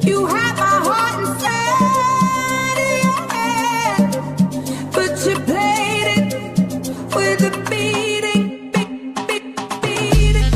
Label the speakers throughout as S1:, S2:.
S1: You had my heart inside of your hand, but you played it with a beating, beating,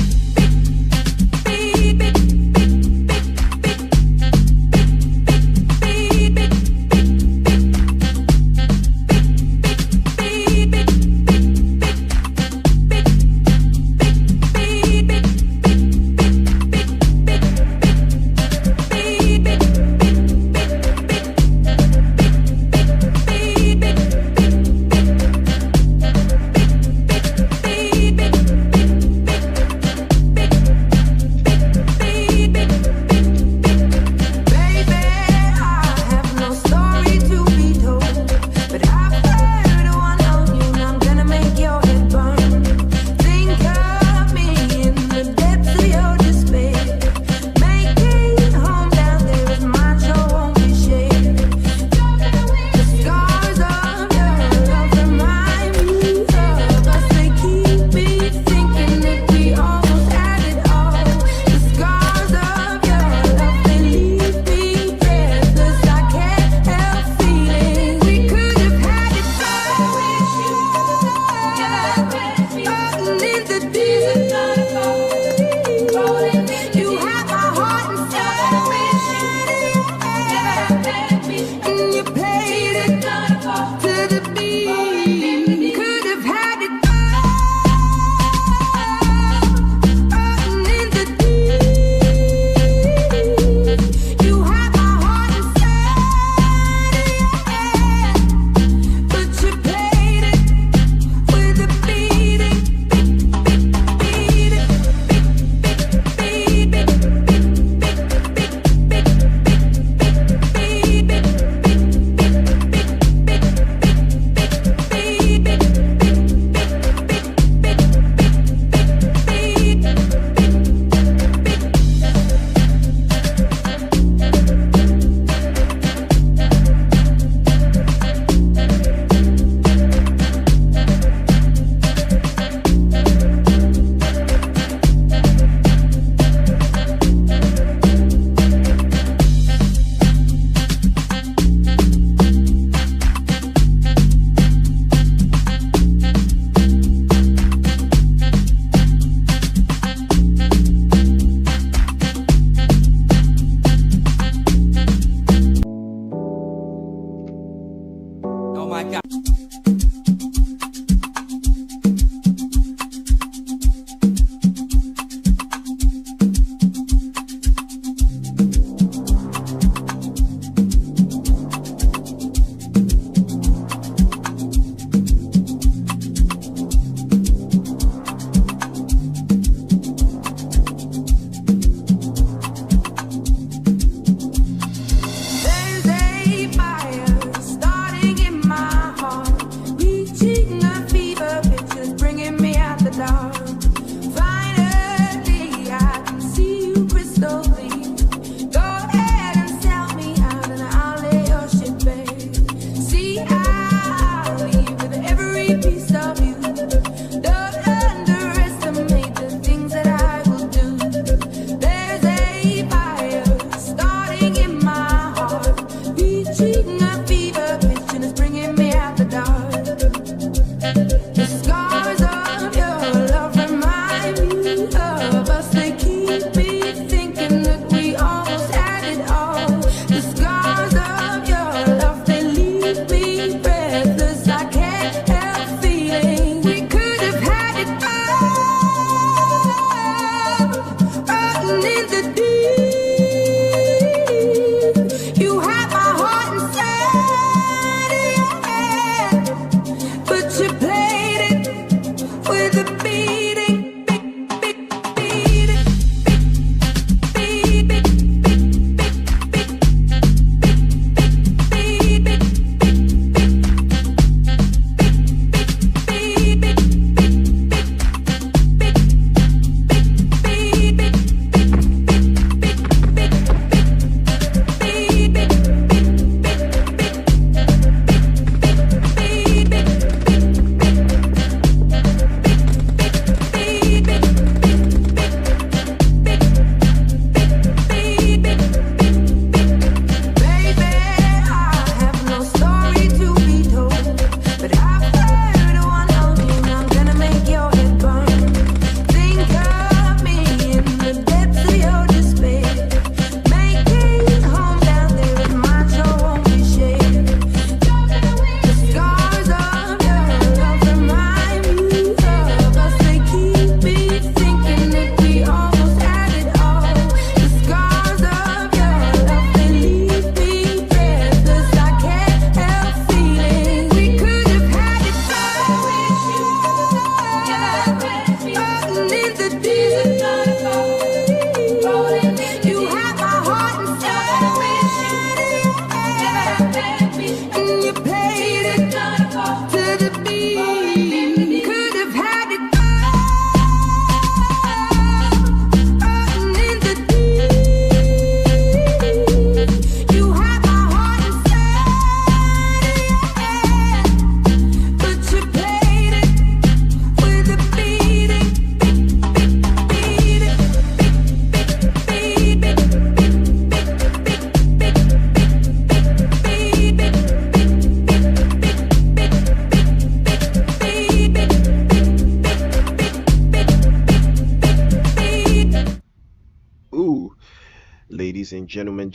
S2: Ladies and gentlemen,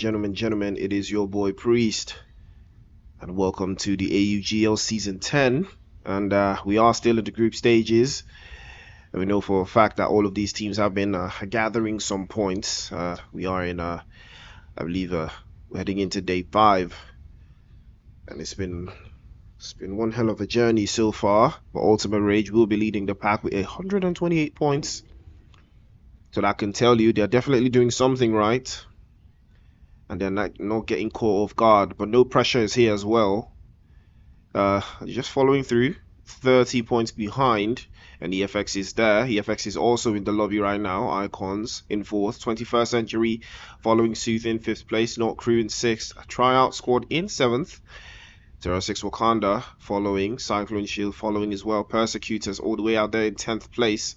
S2: it is your boy Priest, and welcome to the AUGL Season 10. And we are still in the group stages. And we know for a fact that all of these teams have been gathering some points. We are in, I believe, we're heading into day 5, and it's been one hell of a journey so far. But Ultimate Rage will be leading the pack with 128 points. So that can tell you they're definitely doing something right. And they're not getting caught off guard, but no pressure is here as well. Just following through, 30 points behind, and EFX is there. EFX is also in the lobby right now. Icons in 4th, 21st Century following suit in 5th place, Not Crew in 6th, Tryout Squad in 7th, TERRORSIX Wakanda following, Cyclone Shield following as well, Persecuters all the way out there in 10th place,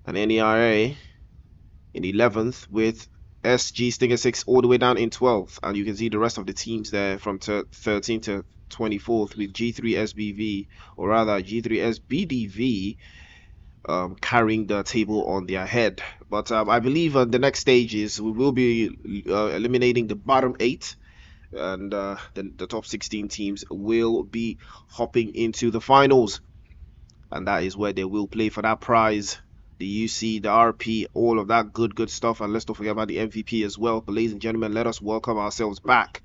S2: and NERA in 11th with SG Stinger 6 all the way down in 12th, and you can see the rest of the teams there from 13th to 24th with G3SBV, or rather G3SBDV, carrying the table on their head. But I believe the next stage is we will be eliminating the bottom 8, and the top 16 teams will be hopping into the finals, and that is where they will play for that prize, the UC, the RP, all of that good stuff. And let's don't forget about the MVP as well. But ladies and gentlemen, let us welcome ourselves back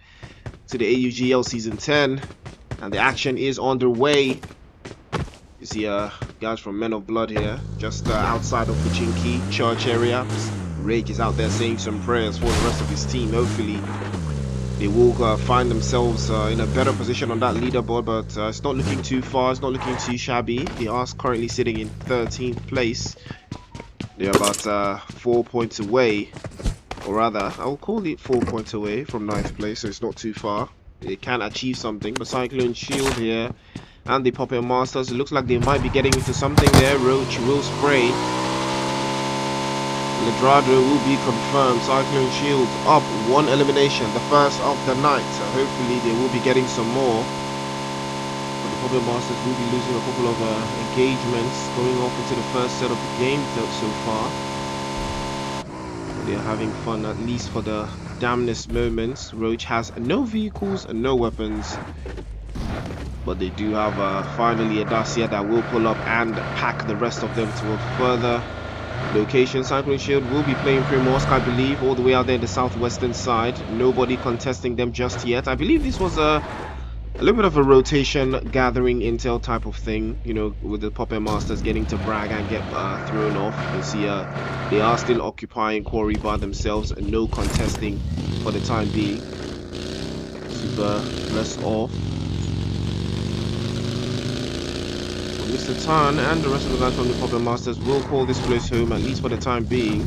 S2: to the AUGL Season 10, and the action is underway. You see guys from Men of Blood here, just outside of Pachinki Church area. Rage is out there saying some prayers for the rest of his team. Hopefully they will find themselves in a better position on that leaderboard, but it's not looking too far, it's not looking too shabby. They are currently sitting in 13th place. They're about 4 points away, or rather, I'll call it 4 points away from 9th place, so it's not too far. They can achieve something. But Cyclone Shield here and the Puppet Masters, it looks like they might be getting into something there. Roach will spray. Ladrado will be confirmed. Cyclone Shield up 1 elimination, the first of the night. So hopefully they will be getting some more. But the Puppet Masters will be losing a couple of engagements going off into the first set of the game so far. They are having fun, at least for the damnest moments. Roach has no vehicles and no weapons, but they do have finally a Dacia that will pull up and pack the rest of them to a further location. Cyclone Shield will be playing Primorsk, I believe, all the way out there in the southwestern side. Nobody contesting them just yet. I believe this was a little bit of a rotation gathering intel type of thing, you know, with the Puppet Masters getting to brag and get thrown off. You see they are still occupying Quarry by themselves, and no contesting for the time being. Super less off. Mr. Tan and the rest of the guys from the Puppet Masters will call this place home, at least for the time being.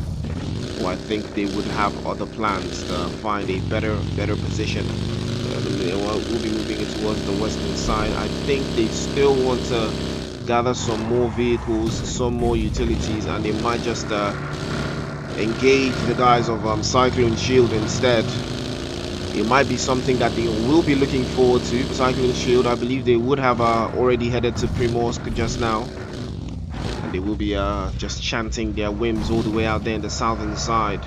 S2: Or I think they would have other plans to find a better position. They will be moving it towards the western side. I think they still want to gather some more vehicles, some more utilities, and they might just engage the guys of Cyclone Shield instead. It might be something that they will be looking forward to. Cyclone Shield, I believe they would have already headed to Primorsk just now, and they will be just chanting their whims all the way out there in the southern side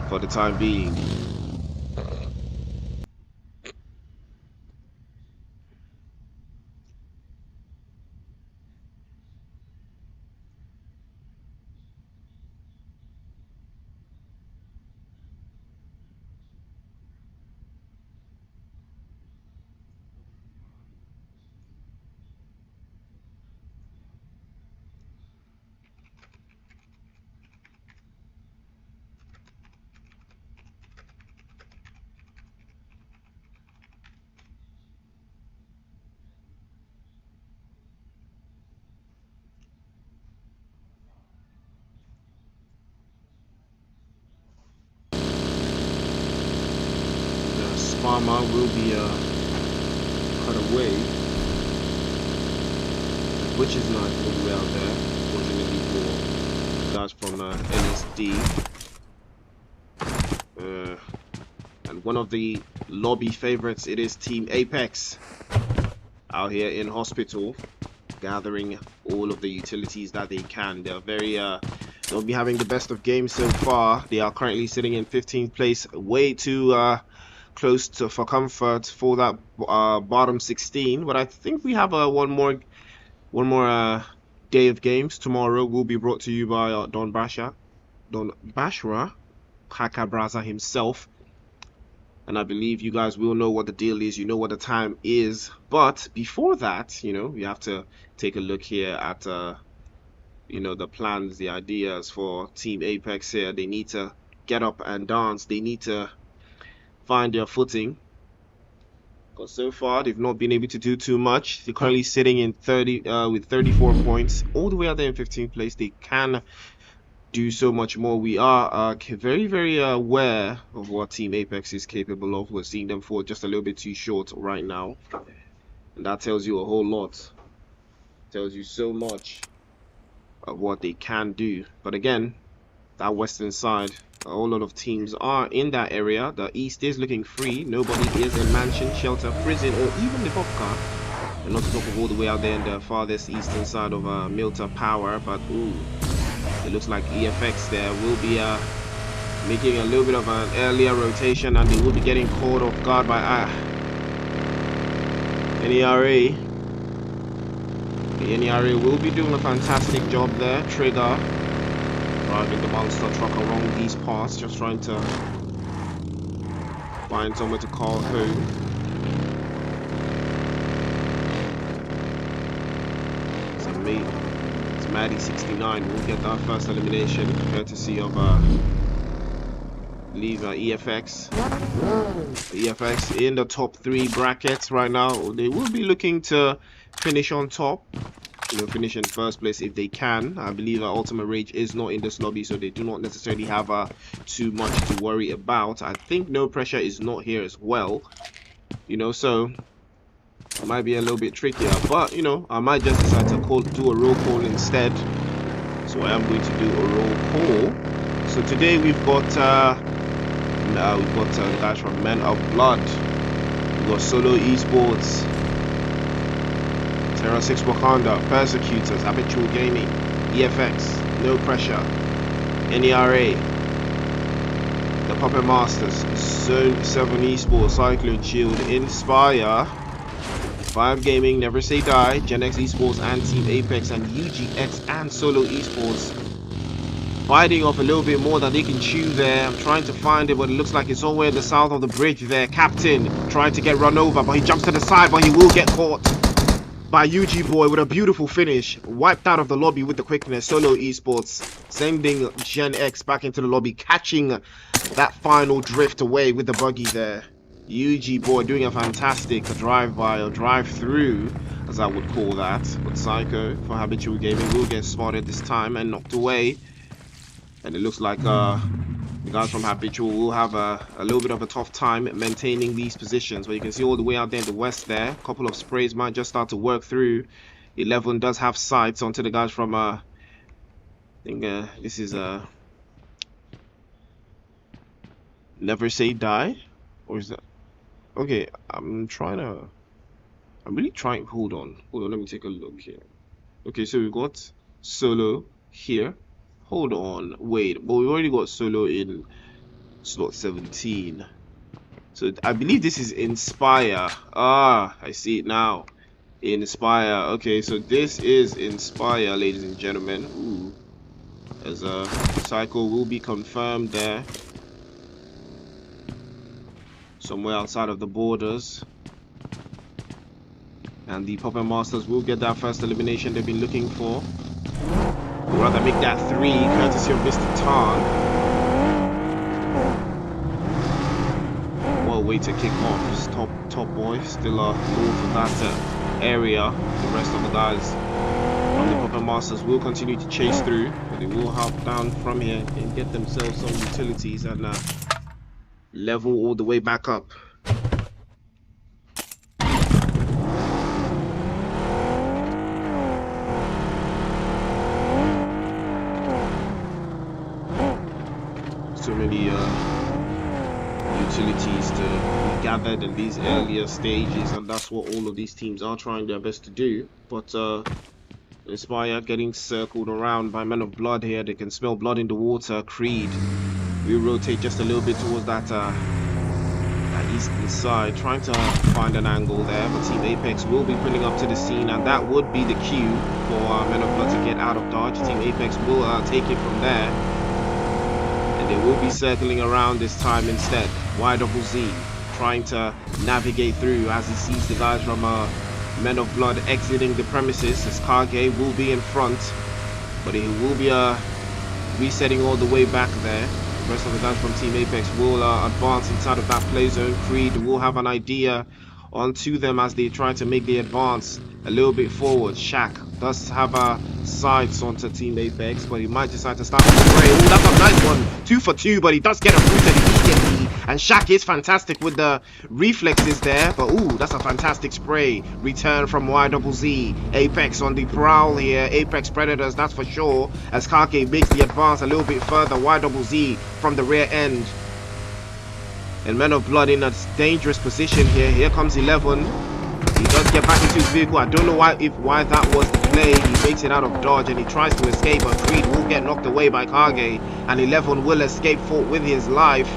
S2: for the time being. Farmer will be cut away, which is not all the way out there, fortunately for guys from NSD. And one of the lobby favorites, it is Team Apex out here in hospital, gathering all of the utilities that they can. They're very They'll be having the best of games so far. They are currently sitting in 15th place, way too close to for comfort for that bottom 16. But I think we have one more day of games. Tomorrow will be brought to you by Don Bashra, Kaka himself. And I believe you guys will know what the deal is. You know what the time is. But before that, you know, we have to take a look here at you know, the plans, the ideas for Team Apex here. They need to get up and dance. They need to find their footing, because so far they've not been able to do too much. They're currently sitting in with 34 points, all the way out there in 15th place. They can do so much more. We are very aware of what Team Apex is capable of. We're seeing them fall just a little bit too short right now, and that tells you a whole lot. Tells you so much of what they can do. But again, that western side, a whole lot of teams are in that area. The east is looking free. Nobody is in mansion, shelter, prison, or even the pop car. And not to talk of all the way out there in the farthest eastern side of Milta Power. But ooh, it looks like EFX there will be making a little bit of an earlier rotation, and they will be getting caught off guard by NERA. The NERA will be doing a fantastic job there. Trigger driving the monster truck along these paths, just trying to find somewhere to call home. It's Maddie 69 will get that first elimination, courtesy of EFX. EFX in the top 3 brackets right now. They will be looking to finish on top, you know, finish in first place if they can. I believe Ultimate Rage is not in this lobby, so they do not necessarily have too much to worry about. I think No Pressure is not here as well, you know, so it might be a little bit trickier. But you know, I might just decide to do a roll call instead. So I am going to do a roll call. So today we've got the guys from Men of Blood. We've got Solo Esports, TERRORSIX Wakanda, Persecuters, Habitual Gaming, EFX, No Pressure, NERA, the Puppet Masters, Zone 7 Esports, Cyclone, Shield, Inspire, 5 Gaming, NEVERSAYDIE, GENX Esports, and Team Apex, and UGX and Solo Esports fighting off a little bit more than they can chew there. I'm trying to find it, but it looks like it's somewhere in the south of the bridge there. Captain trying to get run over, but he jumps to the side, but he will get caught by UG Boy with a beautiful finish. Wiped out of the lobby with the quickness. Solo Esports sending Gen X back into the lobby, catching that final drift away with the buggy there. UG Boy doing a fantastic drive-by or drive-through, as I would call that. But Psycho for Habitual Gaming will get spotted this time and knocked away. And it looks like the guys from Habitual will have a little bit of a tough time maintaining these positions. But you can see all the way out there in the west there, a couple of sprays might just start to work through. 11 does have sights onto the guys from I think this is NEVERSAYDIE, or is that okay? I'm really trying. Hold on, let me take a look here. Okay, so we've got Solo here. Hold on, wait, but we already got Solo in slot 17. So I believe this is Inspire. Ah, I see it now. Inspire. Okay, so this is Inspire, ladies and gentlemen. Ooh. As a cycle will be confirmed there. Somewhere outside of the borders. And the Puppet Masters will get that first elimination they've been looking for. Or rather make that 3, courtesy of Mr. Tarn. What a way to kick off. Top boy still north of that area. The rest of the guys from the Puppet Masters will continue to chase through, but they will hop down from here and get themselves some utilities and level all the way back up. So many utilities to be gathered in these earlier stages, and that's what all of these teams are trying their best to do. But Inspire getting circled around by Men of Blood here. They can smell blood in the water. Creed, we rotate just a little bit towards that eastern side, trying to find an angle there, but Team Apex will be pulling up to the scene, and that would be the cue for Men of Blood to get out of dodge. Team Apex will take it from there, and they will be circling around this time instead. YZZ trying to navigate through as he sees the guys from Men of Blood exiting the premises, as Kage will be in front, but he will be resetting all the way back there. The rest of the guys from Team Apex will advance inside of that play zone. Creed will have an idea onto them as they try to make the advance a little bit forward. Shaq does have sights onto Team Apex, but he might decide to start with the spray. Oh, that's a nice one. 2 for 2, but he does get uprooted immediately. And Shaq is fantastic with the reflexes there, but ooh, that's a fantastic spray. Return from YZZ. Apex on the prowl here. Apex Predators, that's for sure. As Kake makes the advance a little bit further. YZZ from the rear end. And Men of Blood in a dangerous position here. Here comes 11. He does get back into his vehicle. I don't know why that was the play. He makes it out of dodge and he tries to escape, but Creed will get knocked away by Kage, and 11 will escape with his life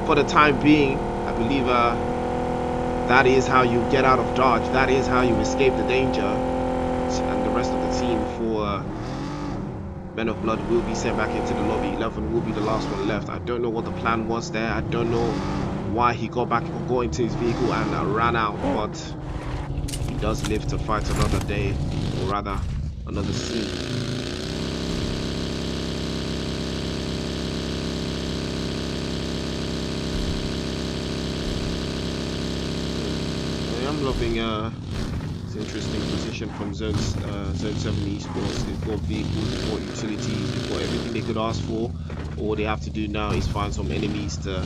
S2: for the time being. I believe that is how you get out of dodge. That is how you escape the danger. And the rest of the team for Men of Blood will be sent back into the lobby. 11 will be the last one left. I don't know what the plan was there. I don't know why he got into his vehicle and ran out, but he does live to fight another day, or rather another scene. I am loving it's interesting position from Zone 7 Esports. They've got vehicles, they've got utilities, they've got everything they could ask for. All they have to do now is find some enemies to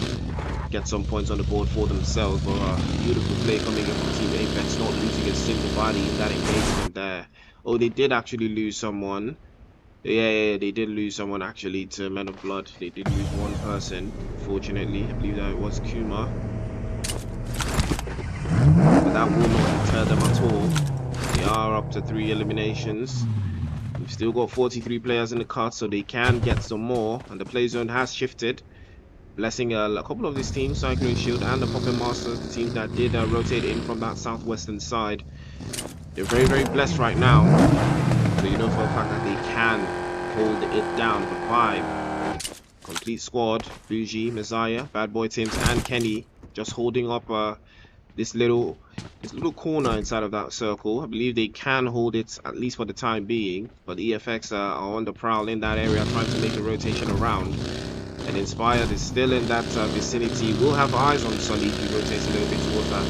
S2: get some points on the board for themselves. But beautiful play coming in from Team Apex, not losing a single body in that engagement there. Oh, they did actually lose someone. Yeah, they did lose someone actually to Men of Blood. They did lose one person, fortunately. I believe that it was Kuma. But that will not deter them at all. They are up to 3 eliminations. We've still got 43 players in the cut, so they can get some more. And the play zone has shifted, blessing a couple of these teams, Cyclone Shield and the Poppin Masters, the teams that did rotate in from that southwestern side. They're very, very blessed right now. So you know for a fact that they can hold it down. But 5 complete squad: Bougie, Messiah, Bad Boy Tims, and Kenny, just holding up this little corner inside of that circle. I believe they can hold it at least for the time being, but the EFX are on the prowl in that area, trying to make a rotation around. And Inspired is still in that vicinity. We'll have eyes on Sully. He rotates a little bit towards that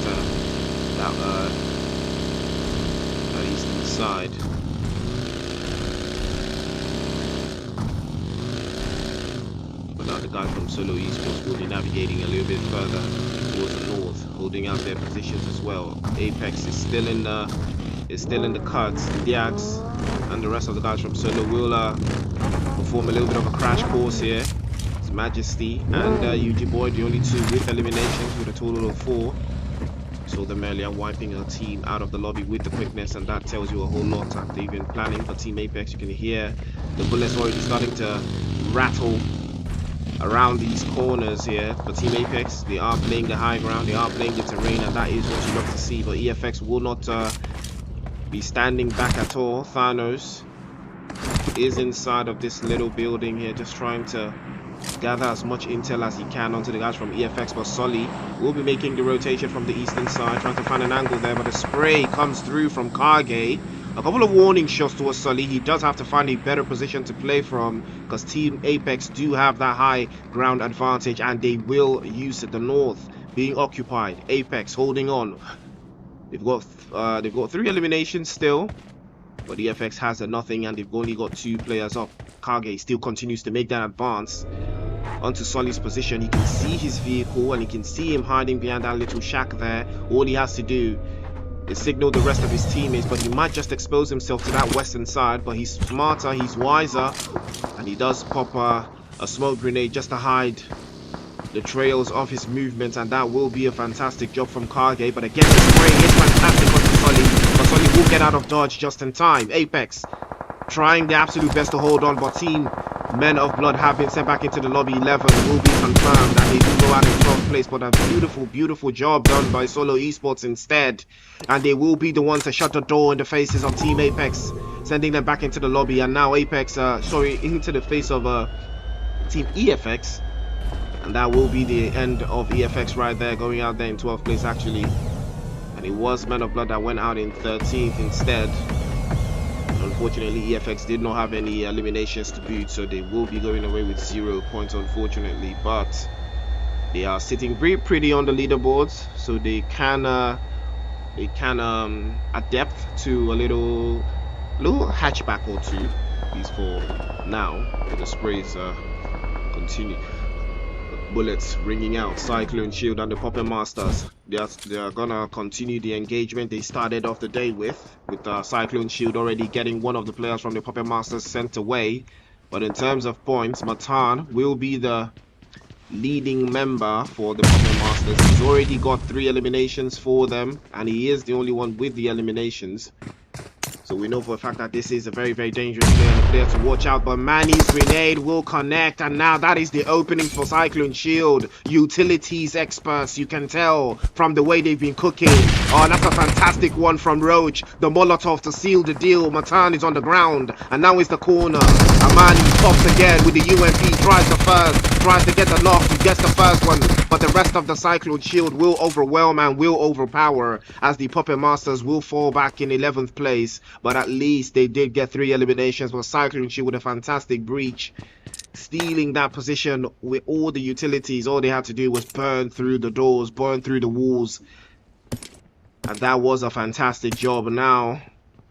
S2: eastern side. But now the guy from Solo Esports will be navigating a little bit further towards the north, holding out their positions as well. Apex is still in the cuts. Diax and the rest of the guys from Solo will perform a little bit of a crash course here. It's Majesty and UG Boy, the only 2 with eliminations, with a total of 4. Saw them earlier wiping a team out of the lobby with the quickness, and that tells you a whole lot that they've been planning for Team Apex. You can hear the bullets already starting to rattle around these corners here. But Team Apex, they are playing the high ground, they are playing the terrain, and that is what you love to see. But EFX will not be standing back at all. Thanos is inside of this little building here, just trying to gather as much intel as he can onto the guys from EFX. But Sully will be making the rotation from the eastern side, trying to find an angle there, but the spray comes through from Kage. A couple of warning shots towards Sully. He does have to find a better position to play from, because Team Apex do have that high ground advantage, and they will use it. The north being occupied. Apex holding on. They've got 3 eliminations still, but EFX has a nothing, and they've only got 2 players up. Kage still continues to make that advance onto Sully's position. He can see his vehicle, and he can see him hiding behind that little shack there. All he has to do is signal the rest of his teammates, but he might just expose himself to that western side. But he's smarter, he's wiser, and he does pop a smoke grenade just to hide the trails of his movement, and that will be a fantastic job from Kage. But again, the spray is fantastic onto Sully. but Sonny will get out of dodge just in time. Apex trying the absolute best to hold on, but Team Men of Blood have been sent back into the lobby. 11 will be confirmed, and they do go out in 12th place, but a beautiful job done by Solo Esports instead, and they will be the ones to shut the door in the faces of Team Apex, sending them back into the lobby. And now Apex into the face of Team EFX, and that will be the end of EFX right there, going out there in 12th place actually. And it was Men of Blood that went out in 13th instead. Unfortunately, EFX did not have any eliminations to boot, so they will be going away with 0 points, unfortunately. But they are sitting very pretty on the leaderboards, so they can adapt to a little hatchback or two, at least for now. The sprays continue. Bullets ringing out. Cyclone, Shield, and the Puppet Masters. They are gonna continue the engagement they started off the day with Cyclone Shield already getting one of the players from the Puppet Masters sent away. But in terms of points, Matan will be the leading member for the Puppet Masters. He's already got 3 eliminations for them, and he is the only one with the eliminations. So we know for a fact that this is a very dangerous player to watch out. But Manny's grenade will connect, and now that is the opening for Cyclone Shield. Utilities experts, you can tell from the way they've been cooking. Oh, that's a fantastic one from Roach. The Molotov to seal the deal. Matan is on the ground, and now is the corner. Amani pops again with the UMP, tries to get the knock, he gets the first one. But the rest of the Cyclone Shield will overwhelm and will overpower, as the Puppet Masters will fall back in 11th place. But at least they did get 3 eliminations. But Cyclone Shield with a fantastic breach, stealing that position with all the utilities. All they had to do was burn through the doors, burn through the walls, and that was a fantastic job now.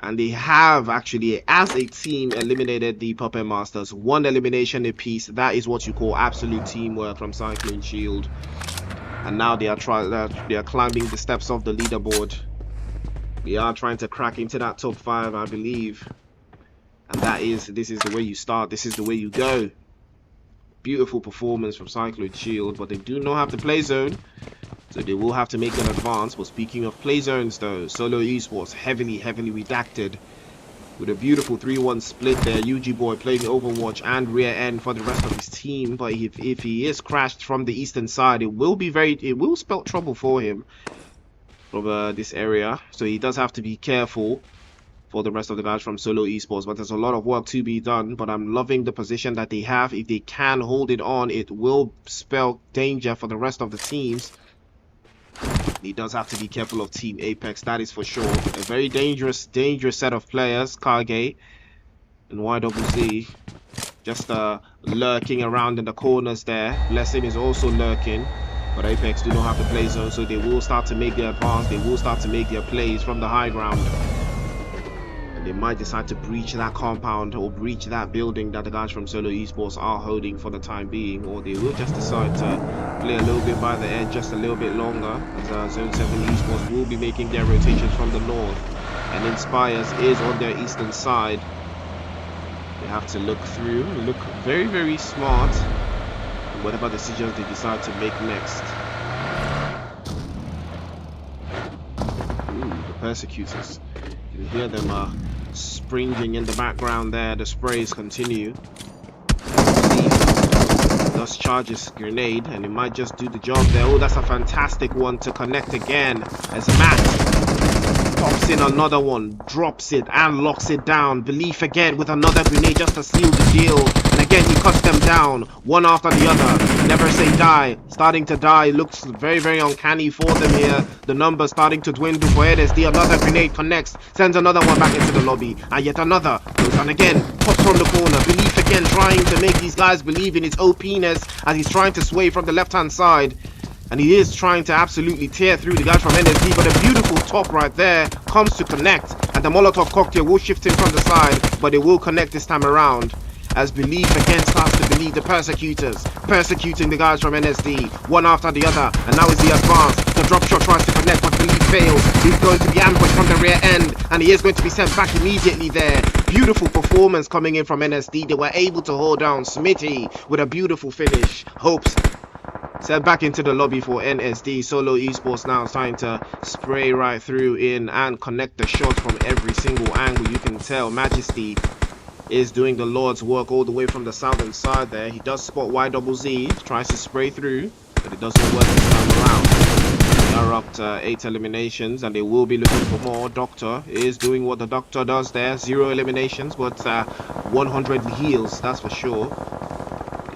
S2: And they have actually, as a team, eliminated the Puppet Masters. 1 elimination apiece. That is what you call absolute teamwork from Cyclone Shield. And now they are climbing the steps of the leaderboard. We are trying to crack into that top 5, I believe. And this is the way you start. This is the way you go. Beautiful performance from Cyclone Shield, but they do not have the play zone, so they will have to make an advance. But speaking of play zones though, Solo Esports heavily redacted with a beautiful 3-1 split there. UG Boy playing Overwatch and rear end for the rest of his team. But if he is crashed from the eastern side, it will spell trouble for him from this area, so he does have to be careful for the rest of the guys from Solo Esports. But there's a lot of work to be done, but I'm loving the position that they have. If they can hold it on, it will spell danger for the rest of the teams. He does have to be careful of Team Apex, that is for sure. A very dangerous set of players. Kage and YWC just lurking around in the corners there. Blessing is also lurking. But Apex do not have the play zone, so they will start to make their advance. They will start to make their plays from the high ground. And they might decide to breach that compound or breach that building that the guys from Solo Esports are holding for the time being. Or they will just decide to play a little bit by the edge, just a little bit longer. As Zone 7 Esports will be making their rotations from the north. And Inspires is on their eastern side. They have to look very smart. Whatever decisions they decide to make next. The Persecutors. You can hear them springing in the background there. The sprays continue. Thus charges grenade, and it might just do the job there. Oh, that's a fantastic one to connect again, as Matt pops in another one, drops it and locks it down. Belief again with another grenade just to seal the deal. And again he cuts them down, one after the other. Never Say Die, starting to die. Looks very uncanny for them here. The numbers starting to dwindle for NSD. Another grenade connects, sends another one back into the lobby. And yet another goes on again, pops from the corner. Belief again trying to make these guys believe in his OPness as he's trying to sway from the left hand side. And he is trying to absolutely tear through the guys from NSD, but a beautiful top right there comes to connect, and the Molotov cocktail will shift him from the side, but it will connect this time around, as Belief again starts to believe the Persecutors, persecuting the guys from NSD, one after the other, and now is the advance. The drop shot tries to connect, but Belief fails. He's going to be ambushed from the rear end, and he is going to be sent back immediately there. Beautiful performance coming in from NSD. They were able to hold down Smitty with a beautiful finish. Hopes Sent back into the lobby for NSD. Solo Esports now starting to spray right through in and connect the shots from every single angle. You can tell Majesty is doing the Lord's work all the way from the southern side there. He does spot YZZ, tries to spray through, but it doesn't work this time around. They are up to 8 eliminations and they will be looking for more. Doctor is doing what the Doctor does there. 0 eliminations, but 100 heals, that's for sure.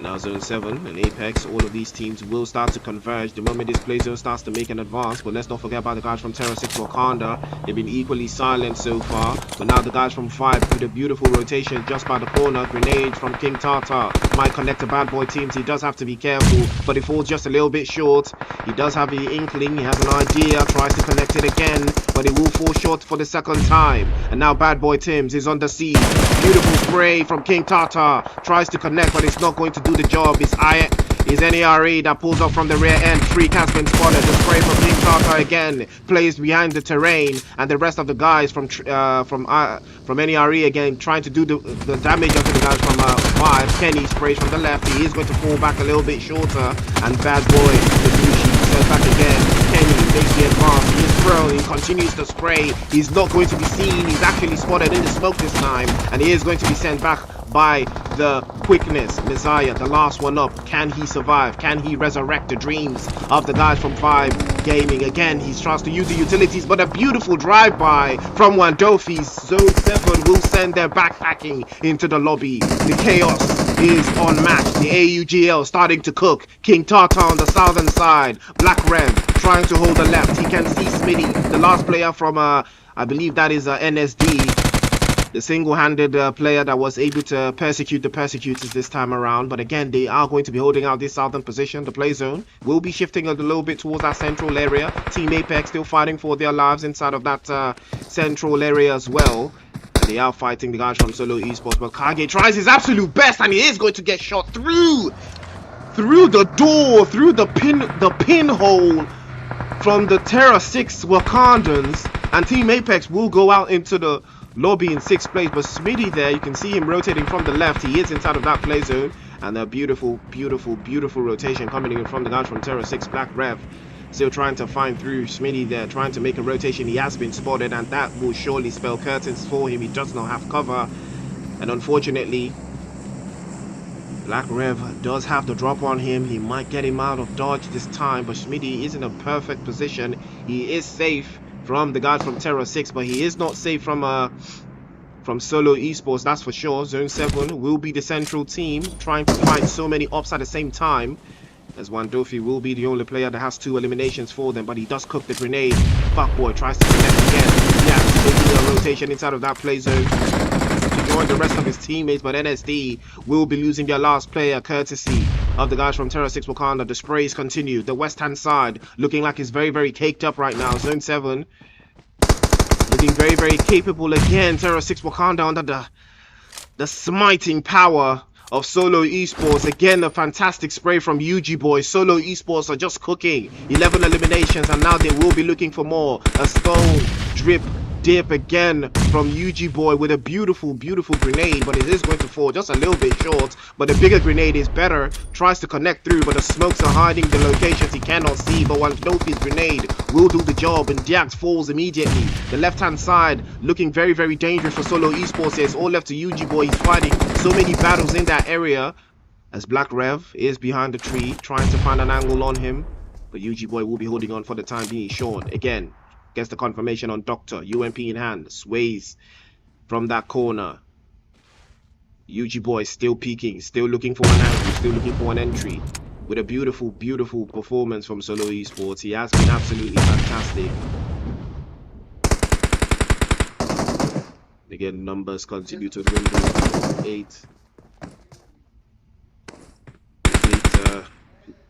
S2: Now Zone 7 and Apex, all of these teams will start to converge the moment this play zone starts to make an advance. But let's not forget about the guys from TERRORSIX Wakanda. They've been equally silent so far. But now the guys from 5 with a beautiful rotation just by the corner. Grenade from King Tata might connect to bad boy teams. He does have to be careful, but it falls just a little bit short. He does have the inkling, he has an idea, tries to connect it again, but it will fall short for the second time. And now bad boy Tims is on the siege. Beautiful spray from King Tata, tries to connect, but it's not going to do the job. It's NERE that pulls up from the rear end. Freak has been spotted. The spray from King Tata again, placed behind the terrain, and the rest of the guys from NERE again trying to do the damage onto the guys from 5. Kenny sprays from the left. He is going to fall back a little bit shorter, and bad boy Ibushi sent back again. Kenny makes the advance. He is thrown. He continues to spray. He's not going to be seen. He's actually spotted in the smoke this time, and he is going to be sent back by the quickness. Messiah, the last one up. Can he survive? Can he resurrect the dreams of the guys from 5 Gaming? Again, he tries to use the utilities, but a beautiful drive-by from Wandofi's. Zone 7 will send their backpacking into the lobby. The chaos is unmatched. The AUGL starting to cook. King Tata on the southern side. Black Rev trying to hold the left. He can see Smitty, the last player from I believe that is NSD. The single-handed player that was able to persecute the Persecutors this time around. But again, they are going to be holding out this southern position. The play zone will be shifting a little bit towards that central area. Team Apex still fighting for their lives inside of that central area as well. And they are fighting the guys from Solo Esports. But Kage tries his absolute best, and he is going to get shot through the door, through the pinhole from the TERRORSIX Wakandans. And Team Apex will go out into the lobby in 6th place, but Smitty there, you can see him rotating from the left. He is inside of that play zone, and a beautiful rotation coming in from the guys from TERRORSIX. Black Rev still trying to find through Smitty there, trying to make a rotation. He has been spotted, and that will surely spell curtains for him. He does not have cover, and unfortunately Black Rev does have the drop on him. He might get him out of dodge this time, but Smitty is in a perfect position. He is safe from the guys from TERRORSIX, but he is not safe from Solo Esports, that's for sure. Zone 7 will be the central team, trying to fight so many ops at the same time, as Wandofi will be the only player that has 2 eliminations for them, but he does cook the grenade. Fuckboy tries to connect again. Yeah, taking a rotation inside of that play zone to join the rest of his teammates, but NSD will be losing their last player courtesy of the guys from TERRORSIX Wakanda. The sprays continue. The west hand side looking like it's very caked up right now. Zone 7 looking very capable again. TERRORSIX Wakanda under the smiting power of Solo Esports. Again, a fantastic spray from UG Boys. Solo Esports are just cooking. 11 eliminations, and now they will be looking for more. A stone dip again from UG Boy with a beautiful grenade, but it is going to fall just a little bit short. But the bigger grenade is better. Tries to connect through, but the smokes are hiding the locations he cannot see. But Wandofi's grenade will do the job, and Diax falls immediately. The left hand side looking very dangerous for Solo Esports. It's all left to UG Boy. He's fighting so many battles in that area, as Black Rev is behind the tree trying to find an angle on him, but UG Boy will be holding on for the time being. Sean again gets the confirmation on Doctor. UMP in hand, sways from that corner. UG Boy still peeking, still looking for an angle, still looking for an entry, with a beautiful performance from Solo Esports. He has been absolutely fantastic. Again, numbers continue to dwindle. 8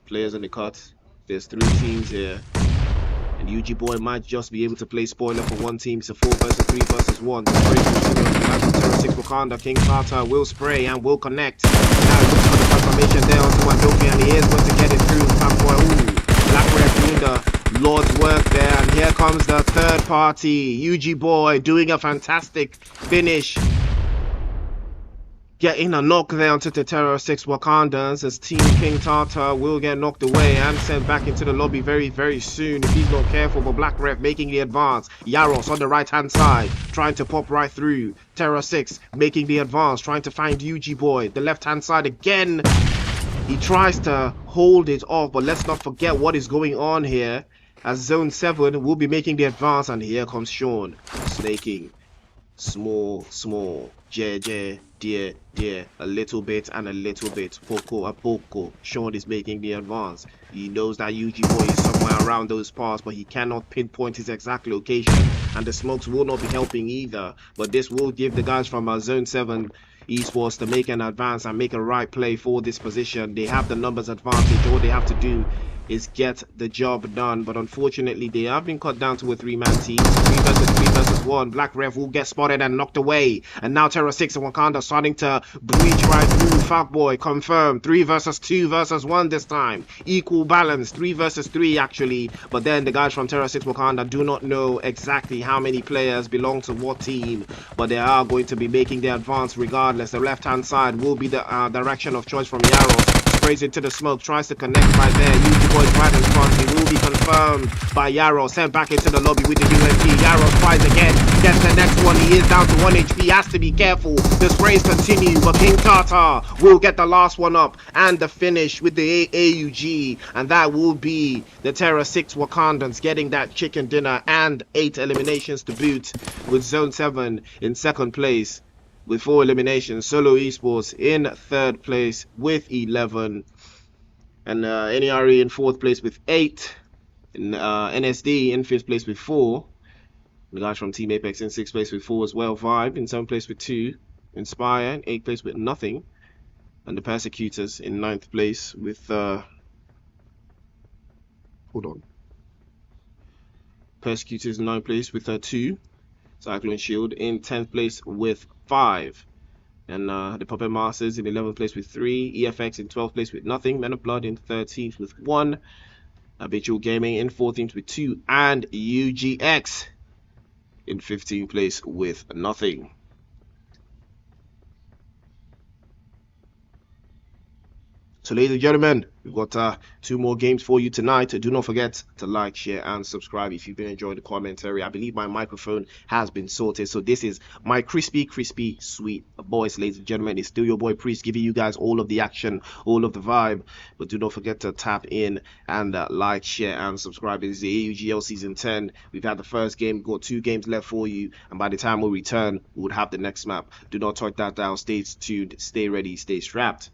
S2: players in the cut. There's 3 teams here, and UG Boy might just be able to play spoiler for one team. It's a 4 versus 3 versus 1. The spray from TERRORSIX Wakanda. King Tata will spray and will connect. Now looks for the confirmation there onto Wandofi, and he is going to get it through. Black Red doing the Lord's work there, and here comes the third party. UG Boy doing a fantastic finish. getting a knock there onto the TERRORSIX Wakandans as Team King Tata will get knocked away and sent back into the lobby very soon if he's not careful. But Black Ref making the advance. Yaros on the right hand side trying to pop right through. TERRORSIX making the advance, trying to find UG Boy. The left hand side again. He tries to hold it off, but let's not forget what is going on here as Zone 7 will be making the advance, and here comes Sean snaking. Small, JJ, dear, a little bit and a little bit, poco a poco. Sean is making the advance. He knows that UG Boy is somewhere around those parts, but he cannot pinpoint his exact location, and the smokes will not be helping either. But this will give the guys from Zone 7 Esports to make an advance and make a right play for this position. They have the numbers advantage. All they have to do is get the job done, but unfortunately they have been cut down to a 3-man team. 3 versus 1. Black Ref will get spotted and knocked away, and now TERRORSIX and Wakanda starting to breach right through. Fuckboy confirmed. 3 versus 2 versus 1 this time. Equal balance. 3 versus 3 actually, but then the guys from TERRORSIX Wakanda do not know exactly how many players belong to what team, but they are going to be making the advance regardless. The left hand side will be the direction of choice from Yaros. Sprays into the smoke, tries to connect right there. UG Boy's right in front. He will be confirmed by Yaros. Sent back into the lobby with the UMP. Yaros tries again. Gets the next one. He is down to 1 HP. Has to be careful. The sprays continue, but King Tata will get the last one up and the finish with the AUG. And that will be the TERRORSIX Wakandans getting that chicken dinner and 8 eliminations to boot, with Zone 7 in 2nd place with 4 eliminations. Solo Esports in 3rd place with 11, and NERE in 4th place with 8, and NSD in 5th place with 4. The guys from Team Apex in 6th place with 4 as well. Vibe in 7th place with 2. Inspire in 8th place with nothing, and the Persecutors in 9th place with Persecutors in 9th place with 2. Cyclone Shield in 10th place with 5, and the Puppet Masters in 11th place with 3, EFX in 12th place with nothing, Men of Blood in 13th with 1, Habitual Gaming in 14th with 2, and UGX in 15th place with nothing. So ladies and gentlemen, we've got 2 more games for you tonight. Do not forget to like, share and subscribe if you've been enjoying the commentary. I believe my microphone has been sorted, so this is my crispy sweet voice. Ladies and gentlemen, it's still your boy Priest giving you guys all of the action, all of the vibe. But do not forget to tap in and like, share and subscribe. This is the AUGL season 10. We've had the first game, we've got 2 games left for you, and by the time we return we would have the next map. Do not touch that down. Stay tuned, stay ready, stay strapped.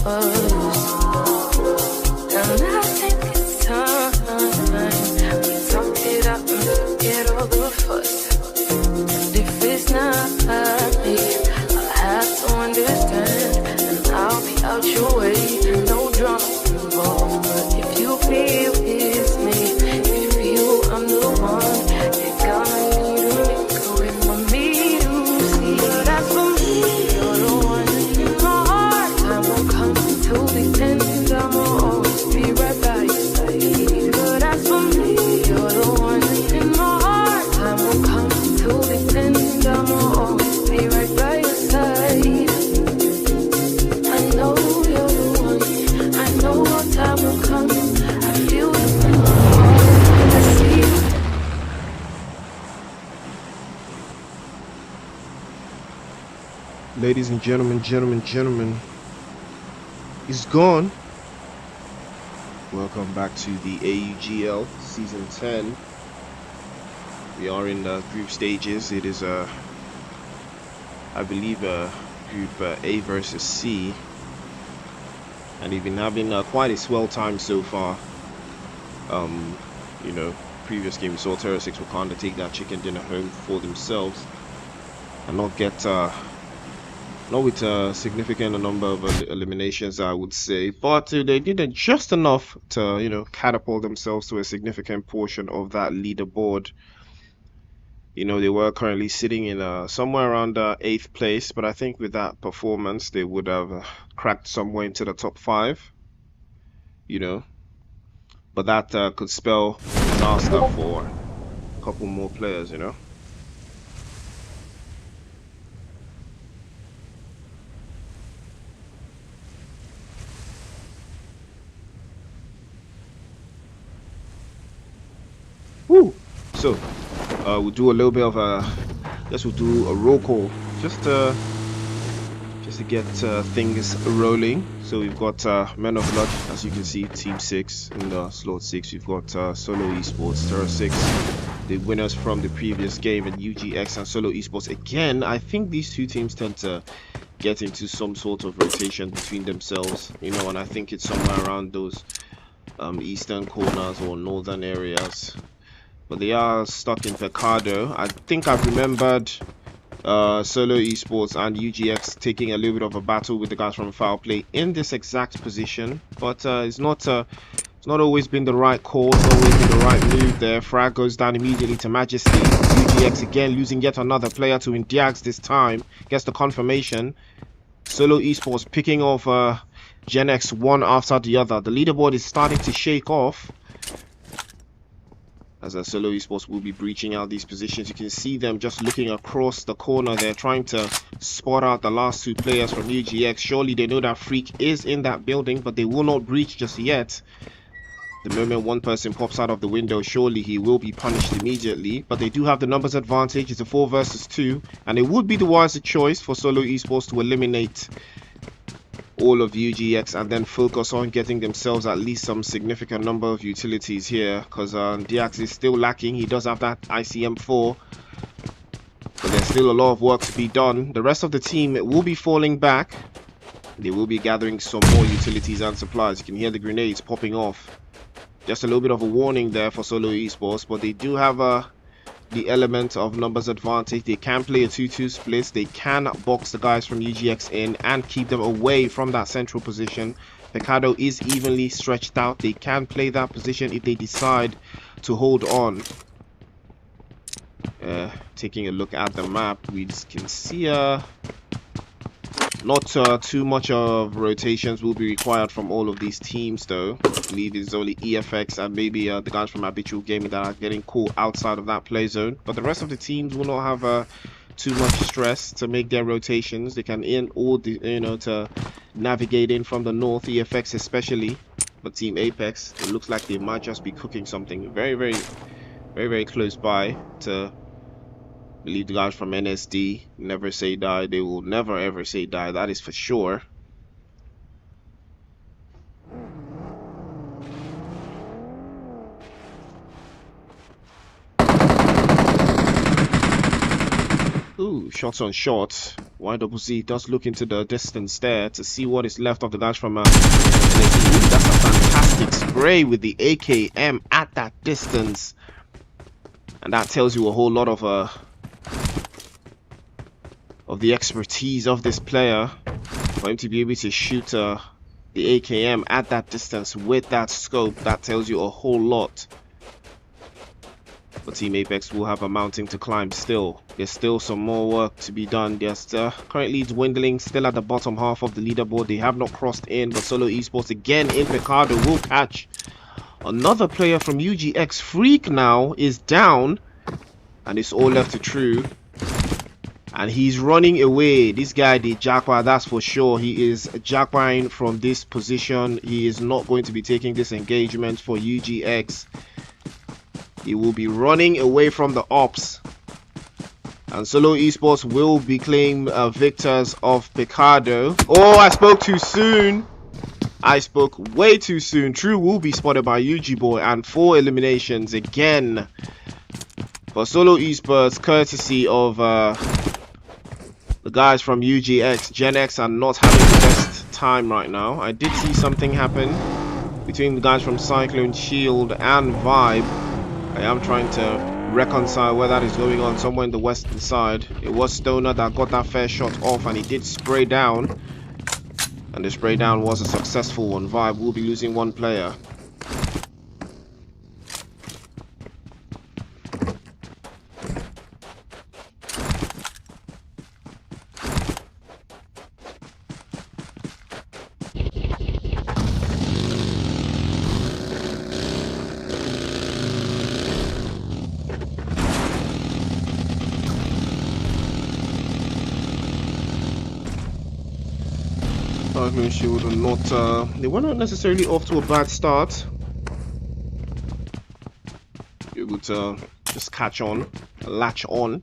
S1: And I think it's time we talk it out and forget all the fuss. And if it's not me, I'll have to understand, and I'll be out your way. No drama involved, but if you feel it's me, if you feel I'm the one, you're gonna need to make a way for me to see. But as for me, you're the one in my heart. Time won't come till the end. I'ma always be right by your side. But as for me, you're the one in my heart. Time won't come till the end. I'ma always be right by your side. I know you're the one. I know our time will come. I feel it in my heart. I see it.
S2: Ladies and gentlemen, he's gone. Welcome back to the AUGL Season 10. We are in the group stages. It is, I believe, Group A versus C. And they've been having quite a swell time so far. You know, previous game we saw TERRORSIX WAKANDA take that chicken dinner home for themselves and not get not with a significant number of eliminations, I would say, but they did just enough to, you know, catapult themselves to a significant portion of that leaderboard. You know, they were currently sitting in somewhere around 8th place, but I think with that performance, they would have cracked somewhere into the top 5. You know, but that could spell disaster for a couple more players. You know. Woo! So, we'll do a little bit of we'll do a roll call, just to get things rolling. So we've got Men of Blood, as you can see, Team 6 in the slot 6. We've got Solo Esports, TERRORSIX, the winners from the previous game, and UGX and Solo Esports. Again, I think these two teams tend to get into some sort of rotation between themselves, you know, and I think it's somewhere around those eastern corners or northern areas. But they are stuck in Pecado. I think I've remembered Solo Esports and UGX taking a little bit of a battle with the guys from Foul Play in this exact position, but it's not always been the right call. It's always been the right move there. Frag goes down immediately to Majesty. UGX again losing yet another player to Indiax this time. Gets the confirmation. Solo Esports picking off GENX one after the other. The leaderboard is starting to shake off, as Solo Esports will be breaching out these positions. You can see them just looking across the corner. They're trying to spot out the last two players from UGX. Surely they know that Freak is in that building, but they will not breach just yet. The moment one person pops out of the window, surely he will be punished immediately. But they do have the numbers advantage. It's a 4 versus 2, and it would be the wiser choice for Solo Esports to eliminate all of UGX and then focus on getting themselves at least some significant number of utilities here, because Diax is still lacking. He does have that ICM4, but there's still a lot of work to be done. The rest of the team will be falling back. They will be gathering some more utilities and supplies. You can hear the grenades popping off. Just a little bit of a warning there for Solo Esports, but they do have the element of numbers advantage. They can play a 2-2 split. They can box the guys from UGX in and keep them away from that central position. Pecado is evenly stretched out. They can play that position if they decide to hold on. Taking a look at the map, we can see not too much of rotations will be required from all of these teams, though. I believe it's only EFX and maybe the guys from Habitual Gaming that are getting caught outside of that play zone. But the rest of the teams will not have too much stress to make their rotations. They can in all the, you know, to navigate in from the north, EFX especially. But Team Apex, it looks like they might just be cooking something very close by to. I believe the guys from NSD, never say die. They will never ever say die, that is for sure. Ooh, shots on shots. YZZ does look into the distance there to see what is left of the guys from NEVERSAYDIE. That's a fantastic spray with the AKM at that distance. And that tells you a whole lot of the expertise of this player. For him to be able to shoot the AKM at that distance with that scope, that tells you a whole lot. But Team Apex will have a mountain to climb still. There's still some more work to be done. They're currently dwindling, still at the bottom half of the leaderboard. They have not crossed in, but Solo Esports again in Picardo will catch another player from UGX. Freak now is down, and it's all left to True. And he's running away. This guy, the Jaguar, that's for sure. He is Jaguaring from this position. He is not going to be taking this engagement for UGX. He will be running away from the ops. And Solo Esports will be claimed victors of Picardo. Oh, I spoke too soon. I spoke way too soon. True will be spotted by UG Boy, and 4 eliminations again for Solo Esports, courtesy of the guys from UGX. GENX are not having the best time right now. I did see something happen between the guys from Cyclone, Shield and Vibe. I am trying to reconcile where that is going on somewhere in the western side. It was Stoner that got that fair shot off, and he did spray down. And the spray down was a successful one. Vibe will be losing 1 player. Shield are not they were not necessarily off to a bad start. Able to just catch on, latch on,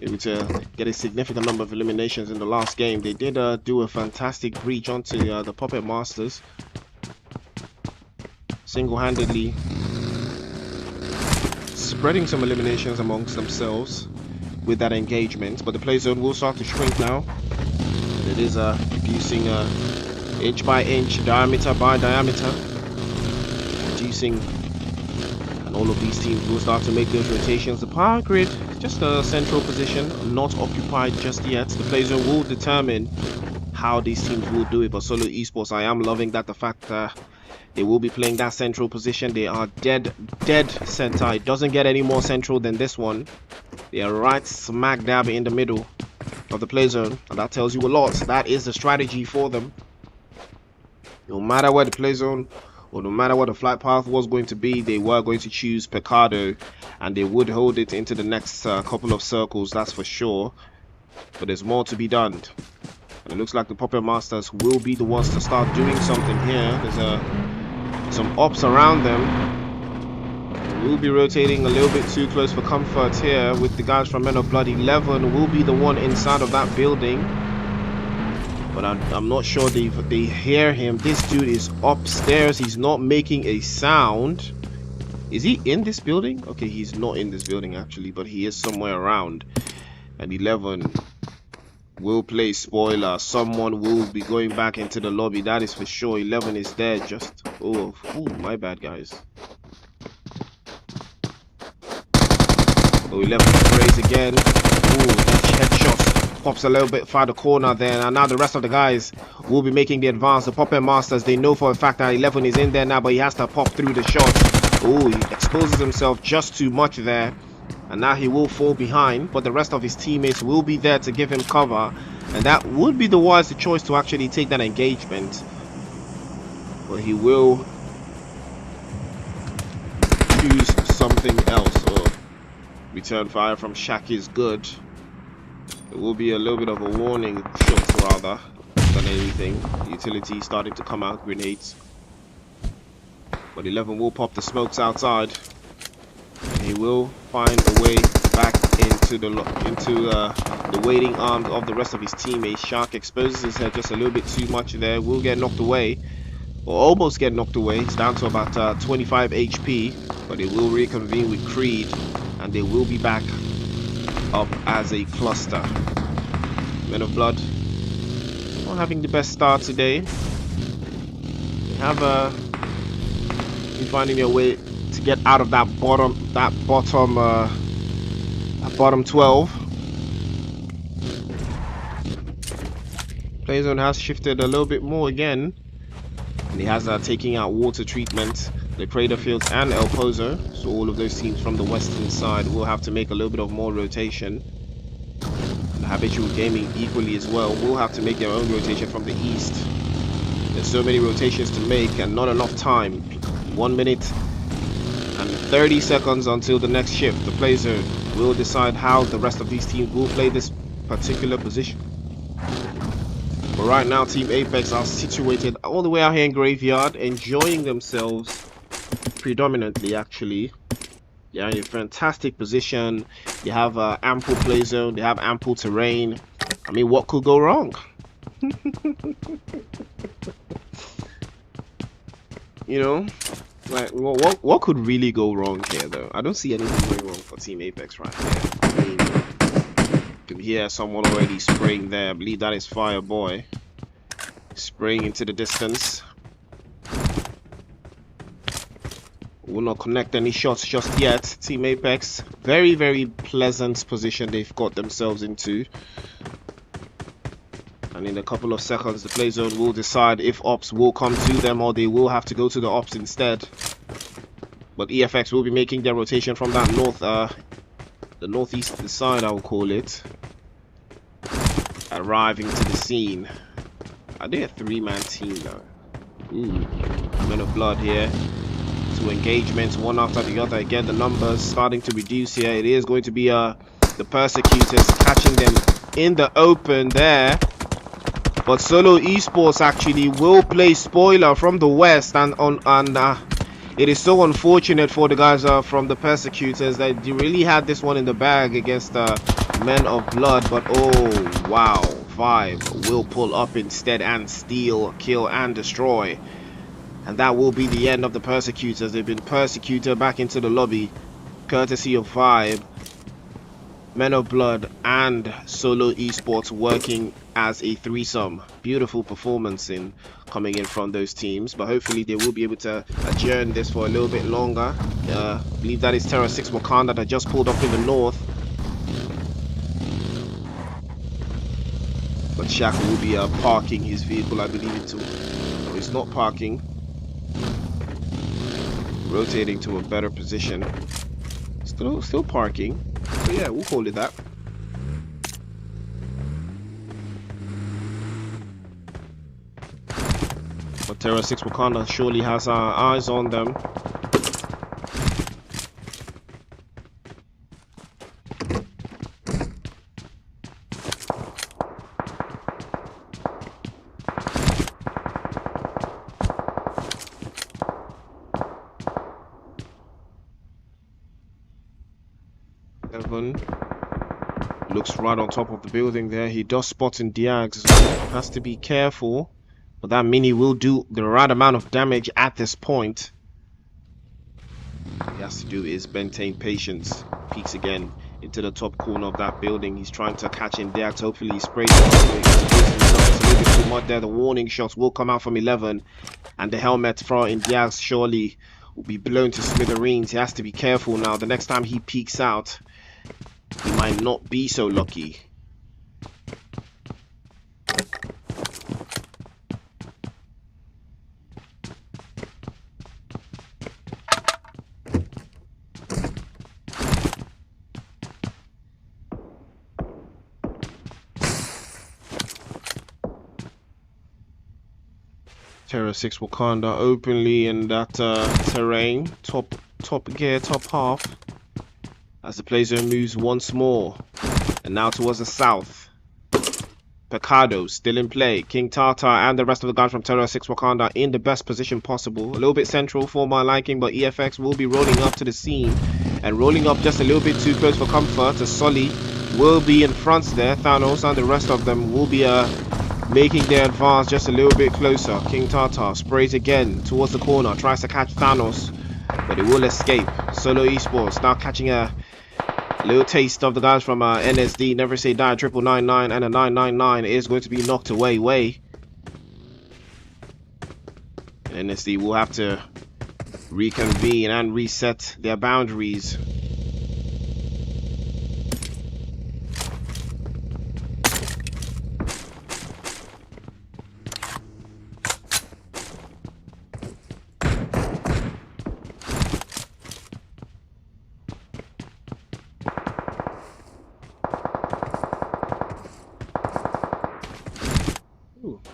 S2: able to get a significant number of eliminations in the last game. They did do a fantastic breach onto the Puppet Masters, single-handedly spreading some eliminations amongst themselves with that engagement. But the play zone will start to shrink now. It is reducing inch by inch, diameter by diameter, reducing, and all of these teams will start to make those rotations. The power grid, just a central position, not occupied just yet. The play zone will determine how these teams will do it. But Solo Esports, I am loving that the fact that they will be playing that central position. They are dead center. It doesn't get any more central than this one. They are right smack dab in the middle of the play zone, and that tells you a lot. That is the strategy for them. No matter where the play zone, or no matter what the flight path was going to be, they were going to choose Picardo, and they would hold it into the next couple of circles, that's for sure. But there's more to be done, and it looks like the Puppet Masters will be the ones to start doing something here. There's some ops around them. We'll be rotating a little bit too close for comfort here with the guys from Men of Blood. 11 will be the one inside of that building, but I'm not sure they hear him. This dude is upstairs. He's not making a sound. Is he in this building? Okay, he's not in this building actually, but he is somewhere around. And 11 will play spoiler. Someone will be going back into the lobby, that is for sure. 11 is there. Just oh my bad, guys. Oh, 11 sprays again. Ooh, that headshot pops a little bit far the corner there. And now the rest of the guys will be making the advance. The Puppet Masters, they know for a fact that 11 is in there now, but he has to pop through the shots. Oh, he exposes himself just too much there, and now he will fall behind. But the rest of his teammates will be there to give him cover, and that would be the wiser choice to actually take that engagement. But he will choose something else. Return fire from Shaq is good. It will be a little bit of a warning shot rather than anything. Utility starting to come out, grenades. But 11 will pop the smokes outside, and he will find a way back into the waiting arms of the rest of his teammates. Shark exposes his head just a little bit too much there. Will get knocked away, or almost get knocked away. It's down to about 25 HP, but it will reconvene with Creed, and they will be back up as a cluster. Men of Blood not having the best start today. They have been finding their way to get out of that bottom 12. Play zone has shifted a little bit more again, and he has taking out water treatment, the Crater Fields and El Pozo. So all of those teams from the western side will have to make a little bit of more rotation. The Habitual Gaming equally as well will have to make their own rotation from the east. There's so many rotations to make and not enough time. 1 minute and 30 seconds until the next shift. The play zone will decide how the rest of these teams will play this particular position. But right now, Team Apex are situated all the way out here in Graveyard, enjoying themselves predominantly, actually. Yeah, in a fantastic position. You have ample play zone. They have ample terrain. I mean, what could go wrong? You know, like what could really go wrong here, though? I don't see anything going wrong for Team Apex right here. I mean, you can hear someone already spraying there. I believe that is Fireboy spraying into the distance. Will not connect any shots just yet. Team Apex, very, very pleasant position they've got themselves into. And in a couple of seconds, the play zone will decide if ops will come to them or they will have to go to the ops instead. But EFX will be making their rotation from that the northeast side, I will call it. Arriving to the scene. Are they a 3-man team though? Ooh, Men of Blood here. 2 engagements, one after the other. Again, the numbers starting to reduce here. It is going to be the Persecutors catching them in the open there. But Solo Esports actually will play spoiler from the west, and it is so unfortunate for the guys from the Persecutors that they really had this one in the bag against Men of Blood. But oh wow, Vibe will pull up instead and steal, kill and destroy. And that will be the end of the Persecutors. They've been persecuted back into the lobby, courtesy of Vibe, Men of Blood, and Solo Esports working as a threesome. Beautiful performance coming in from those teams. But hopefully they will be able to adjourn this for a little bit longer. I believe that is TERRORSIX Wakanda that just pulled up in the north. But Shaq will be parking his vehicle, I believe it too. No, he's not parking. Rotating to a better position. Still parking. So yeah, we'll call it that. But TERRORSIX Wakanda surely has our eyes on them. Looks right on top of the building there. He does spot in Diags. Has to be careful. But that mini will do the right amount of damage at this point. All he has to do is maintain patience. Peeks again into the top corner of that building. He's trying to catch in Diags. Hopefully he sprays himself a little bit too much there. The warning shots will come out from 11. And the helmet from in Diags surely will be blown to smithereens. He has to be careful now. The next time he peeks out, he might not be so lucky. TERRORSIX Wakanda openly in that terrain, top gear, top half, as the play zone moves once more, and now towards the south. Pecado still in play. King Tata and the rest of the guys from TERRORSIX Wakanda in the best position possible. A little bit central for my liking, but EFX will be rolling up to the scene and rolling up just a little bit too close for comfort. As Sully will be in front there. Thanos and the rest of them will be making their advance just a little bit closer. King Tata sprays again towards the corner, tries to catch Thanos, but it will escape. Solo Esports now catching a Little taste of the guys from NSD, Never Say Die, 999 and a 999 is going to be knocked away. NSD will have to reconvene and reset their boundaries.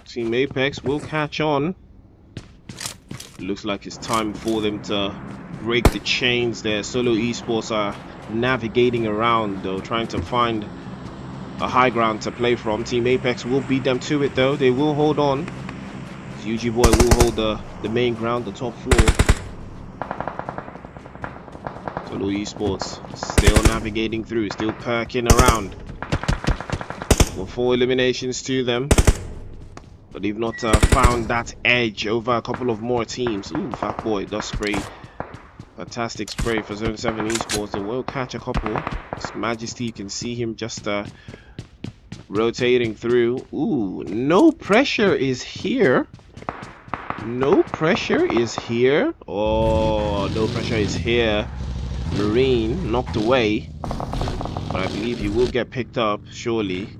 S2: Team Apex will catch on. Looks like it's time for them to break the chains there. Solo Esports are navigating around though, trying to find a high ground to play from. Team Apex will beat them to it though. They will hold on. UG Boy will hold the main ground, the top floor. Solo Esports still navigating through, still perking around. Well, 4 eliminations to them. But they've not found that edge over a couple of more teams. Ooh, Fat Boy does spray. Fantastic spray for Zone 7 Esports. They will catch a couple. His Majesty, you can see him just rotating through. Ooh, no pressure is here. No pressure is here. Oh, no pressure is here. Marine knocked away. But I believe he will get picked up, surely.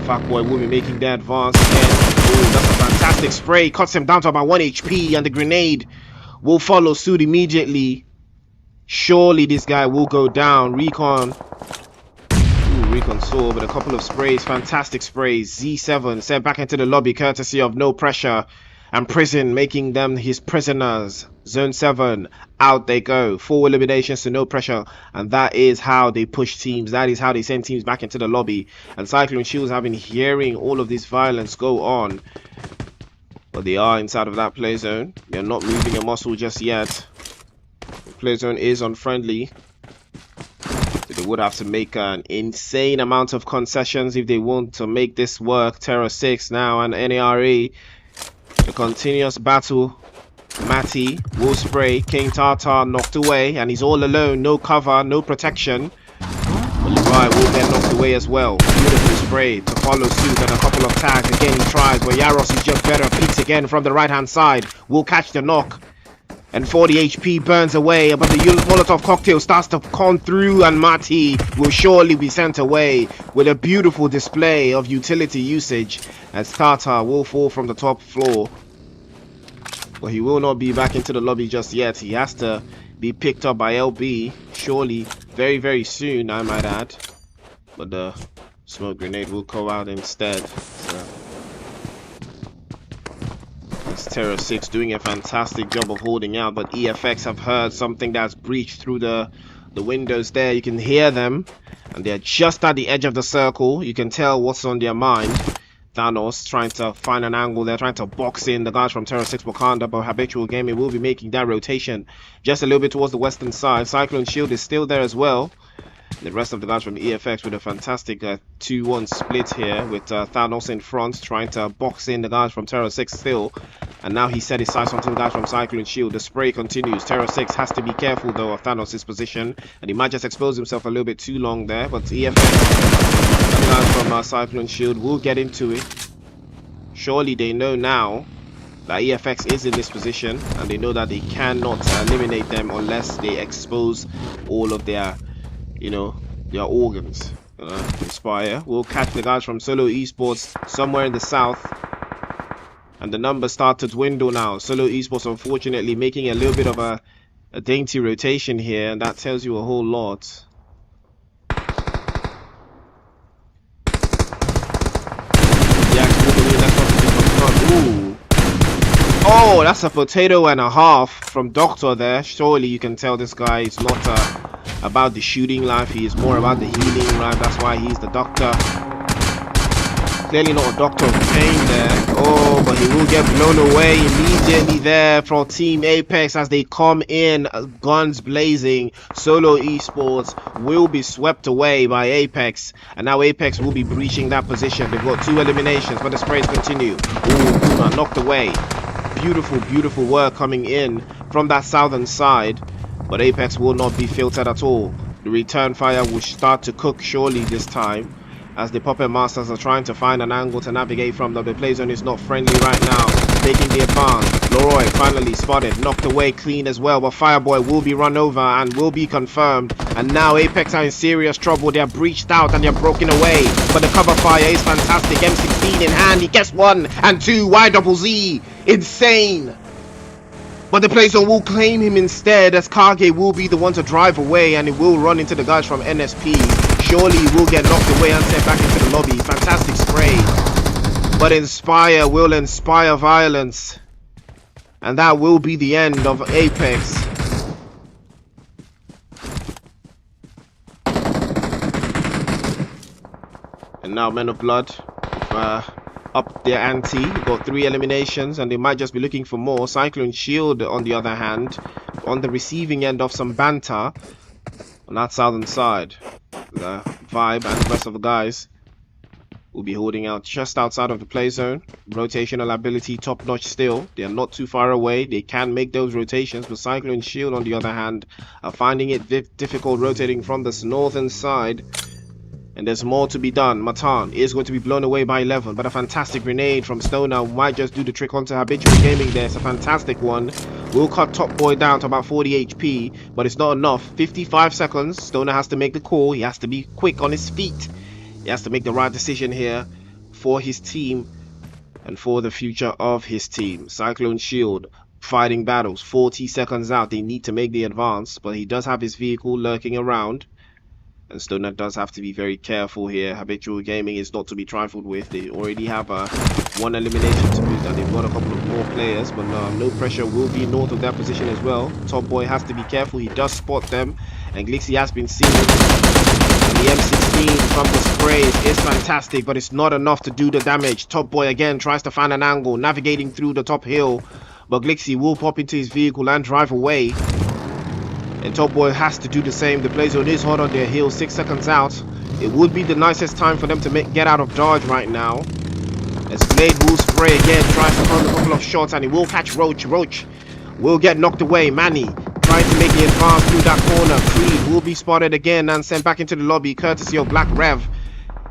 S2: Fat Boy will be making the advance again. Ooh, that's a fantastic spray. Cuts him down to about 1 HP, and the grenade will follow suit immediately. Surely this guy will go down. Recon. Ooh, Recon saw, but a couple of sprays. Fantastic sprays. Z7 sent back into the lobby courtesy of No Pressure and Prison, making them his prisoners. Zone 7, out they go. 4 eliminations to No Pressure, and that is how they push teams. That is how they send teams back into the lobby. And Cyclone Shields have been hearing all of this violence go on, but they are inside of that play zone. They're not moving a muscle just yet. The play zone is unfriendly. They would have to make an insane amount of concessions if they want to make this work. TERRORSIX now and NARE. A continuous battle. Matty will spray. King Tartar knocked away, and he's all alone. No cover, no protection. But Levi will get knocked away as well. Beautiful spray to follow suit, and a couple of tags. Again he tries, but Yaros is just better. Peeks again from the right hand side. Will catch the knock. And 40 HP burns away, but the Molotov cocktail starts to come through, and Matty will surely be sent away with a beautiful display of utility usage, as Tartar will fall from the top floor. But he will not be back into the lobby just yet. He has to be picked up by LB, surely very, very soon, I might add. But the smoke grenade will go out instead. So it's TERRORSIX doing a fantastic job of holding out, but EFX have heard something that's breached through the windows there. You can hear them, and they're just at the edge of the circle. You can tell what's on their mind. Thanos trying to find an angle. They're trying to box in the guys from TERRORSIX Wakanda, but Habitual Gaming will be making that rotation just a little bit towards the western side. Cyclone Shield is still there as well. The rest of the guys from EFX with a fantastic 2-1 split here, with Thanos in front trying to box in the guys from TERRORSIX still. And now he set his sights onto the guys from Cyclone Shield. The spray continues. TERRORSIX has to be careful though of Thanos' position, and he might just expose himself a little bit too long there. But EFX, the guys from Cyclone Shield will get into it. Surely they know now that EFX is in this position, and they know that they cannot eliminate them unless they expose all of their, their organs. Inspire will catch the guys from Solo Esports somewhere in the south, and the numbers start to dwindle now. Solo Esports unfortunately making a little bit of a dainty rotation here, and that tells you a whole lot. Ooh. Oh, that's a potato and a half from Doctor there. Surely you can tell this guy is not about the shooting life. He is more about the healing life. That's why he's the doctor. Clearly not a doctor of pain there. Oh, but he will get blown away immediately there from Team Apex as they come in, guns blazing. Solo Esports will be swept away by Apex, and now Apex will be breaching that position. They've got 2 eliminations, but the sprays continue. Ooh, Puma knocked away. beautiful work coming in from that southern side. But Apex will not be filtered at all. The return fire will start to cook surely this time, as the Puppet Masters are trying to find an angle to navigate from. The play zone is not friendly right now, taking the advance. Leroy finally spotted, knocked away clean as well, but Fireboy will be run over and will be confirmed. And now Apex are in serious trouble. They're breached out and they're broken away, but the cover fire is fantastic. M16 in hand, he gets 1 and 2. YZZ, insane. But the play zone will claim him instead, as Kage will be the one to drive away, and it will run into the guys from NSP. Surely he will get knocked away and sent back into the lobby. Fantastic spray. But Inspire will inspire violence. And that will be the end of Apex. And now Men of Blood up their ante. Got 3 eliminations and they might just be looking for more. Cyclone Shield, on the other hand, on the receiving end of some banter on that southern side. The Vibe and the rest of the guys will be holding out just outside of the play zone. Rotational ability top notch still. They are not too far away. They can make those rotations, but Cyclone Shield, on the other hand, are finding it difficult rotating from this northern side. And there's more to be done. Matan is going to be blown away by 11, but a fantastic grenade from Stoner might just do the trick onto Habitual Gaming there. It's a fantastic one. Will cut Top Boy down to about 40 HP, but it's not enough. 55 seconds. Stoner has to make the call. He has to be quick on his feet. He has to make the right decision here for his team and for the future of his team. Cyclone Shield fighting battles. 40 seconds out. They need to make the advance, but he does have his vehicle lurking around. And Stoner does have to be very careful here. Habitual Gaming is not to be trifled with. They already have 1 elimination to boot, and they've got a couple of more players, but no pressure will be north of that position as well. Top Boy has to be careful. He does spot them, and Glixie has been seen. And the M16 from the sprays is fantastic, but it's not enough to do the damage. Top Boy again tries to find an angle, navigating through the top hill, but Glixie will pop into his vehicle and drive away. And Top Boy has to do the same. The play zone is hot on their heels. 6 seconds out. It would be the nicest time for them to get out of dodge right now. As Blade will spray again, tries to throw a couple of shots, and he will catch Roach. Roach will get knocked away. Manny trying to make the advance through that corner. Creed will be spotted again and sent back into the lobby, courtesy of Black Rev.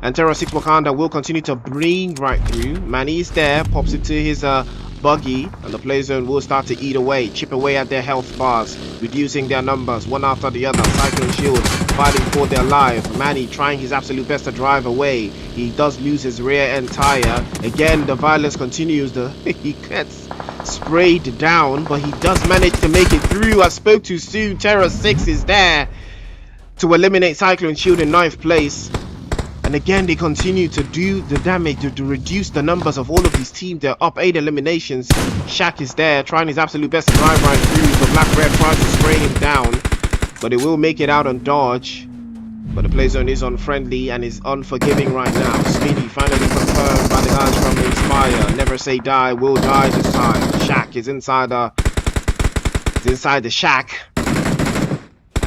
S2: And TERRORSIX Wakanda will continue to bring right through. Manny is there, pops into his buggy, and the play zone will start to eat away, chip away at their health bars, reducing their numbers one after the other. Cyclone Shield fighting for their life. Manny trying his absolute best to drive away. He does lose his rear end tire. Again, the violence continues. He gets sprayed down, but he does manage to make it through. I spoke too soon. TERRORSIX is there to eliminate Cyclone Shield in 9th place. And again, they continue to do the damage to reduce the numbers of all of these teams. They're up 8 eliminations. Shaq is there, trying his absolute best to drive right through. But Black Red tries to spray him down, but it will make it out on dodge. But the play zone is unfriendly and is unforgiving right now. Speedy finally confirmed by the guys from Inspire. Never Say Die will die this time. Shaq is inside the shack.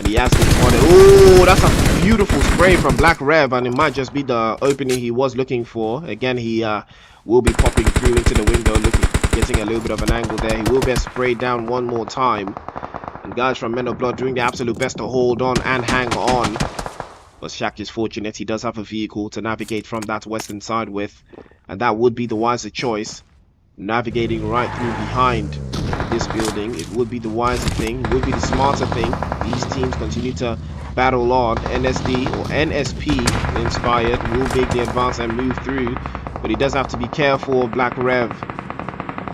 S2: He has been spotted. Oh, that's a beautiful spray from Black Rev, and it might just be the opening he was looking for. Again, he will be popping through into the window, getting a little bit of an angle there. He will get sprayed down one more time. And guys from Men of Blood doing their absolute best to hold on and hang on. But Shaq is fortunate. He does have a vehicle to navigate from that western side with, and that would be the wiser choice. Navigating right through behind this building, it would be the wiser thing, it would be the smarter thing. These teams continue to battle on. NSD or NSP Inspired will make the advance and move through, but he does have to be careful of Black Rev.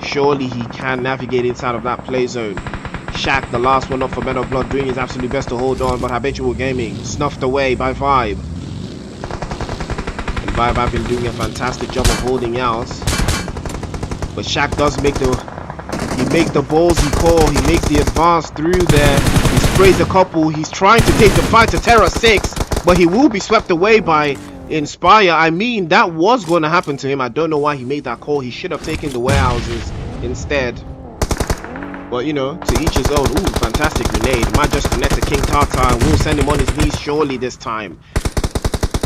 S2: Surely he can navigate inside of that play zone. Shaq, the last one up for Men of Blood, doing his absolute best to hold on, but Habitual Gaming snuffed away by Vibe. And Vibe have been doing a fantastic job of holding out. But Shaq does make the ballsy call. He makes the advance through there. He sprays a couple. He's trying to take the fight to TERRORSIX, but he will be swept away by Inspire. I mean, that was going to happen to him. I don't know why he made that call. He should have taken the warehouses instead. But, you know, to each his own. Ooh, fantastic grenade. Might just connect to King Tartar and will send him on his knees surely this time.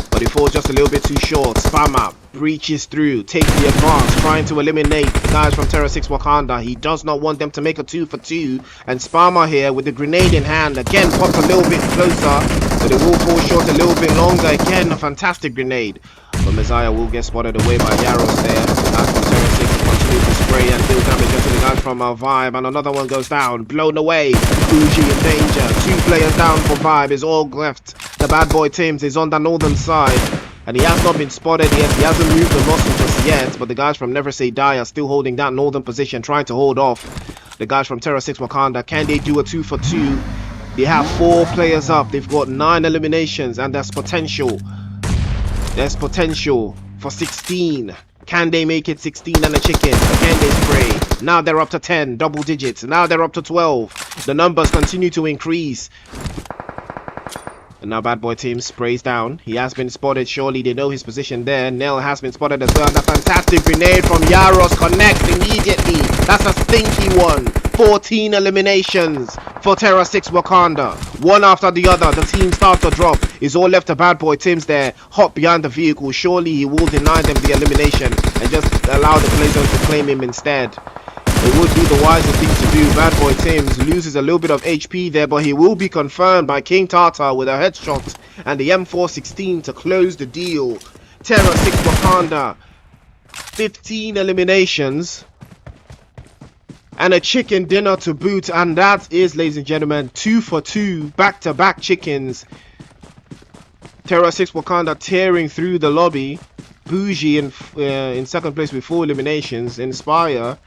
S2: But but he falls just a little bit too short. Spammer breaches through, takes the advance, trying to eliminate the guys from TERRORSIX Wakanda. He does not want them to make a 2-for-2, and Spammer here with the grenade in hand again pops a little bit closer, but it will fall short a little bit longer. Again, a fantastic grenade, but Messiah will get spotted away by Yaros there. Guys from TERRORSIX continue to spray and deal damage into the guys from our Vibe, and another one goes down, blown away. Bougie in danger, 2 players down for Vibe. Is all left. The bad boy Tims is on the northern side, and he has not been spotted yet. He hasn't moved the muscle just yet, but the guys from NEVERSAYDIE are still holding that northern position, trying to hold off the guys from TERRORSIX Wakanda. Can they do a 2-for-2? They have 4 players up. They've got 9 eliminations, and there's potential. There's potential for 16. Can they make it 16 and a chicken? Can they spray? Now they're up to 10, double digits. Now they're up to 12. The numbers continue to increase. And now bad boy team sprays down. He has been spotted. Surely they know his position there. Nell has been spotted as well. And a fantastic grenade from Yaros connects immediately. That's a stinky one. 14 eliminations for TERRORSIX Wakanda. One after the other. The team starts to drop. It's all left to bad boy Tims there. Hot behind the vehicle. Surely he will deny them the elimination and just allow the players to claim him instead. It would be the wisest thing to do. Bad boy Tims loses a little bit of HP there, but he will be confirmed by King Tata with a headshot and the M416 to close the deal. TERRORSIX Wakanda, 15 eliminations and a chicken dinner to boot, and that is, ladies and gentlemen, 2-for-2 back-to-back chickens. TERRORSIX Wakanda tearing through the lobby. Bougie in second place with 4 eliminations. Inspire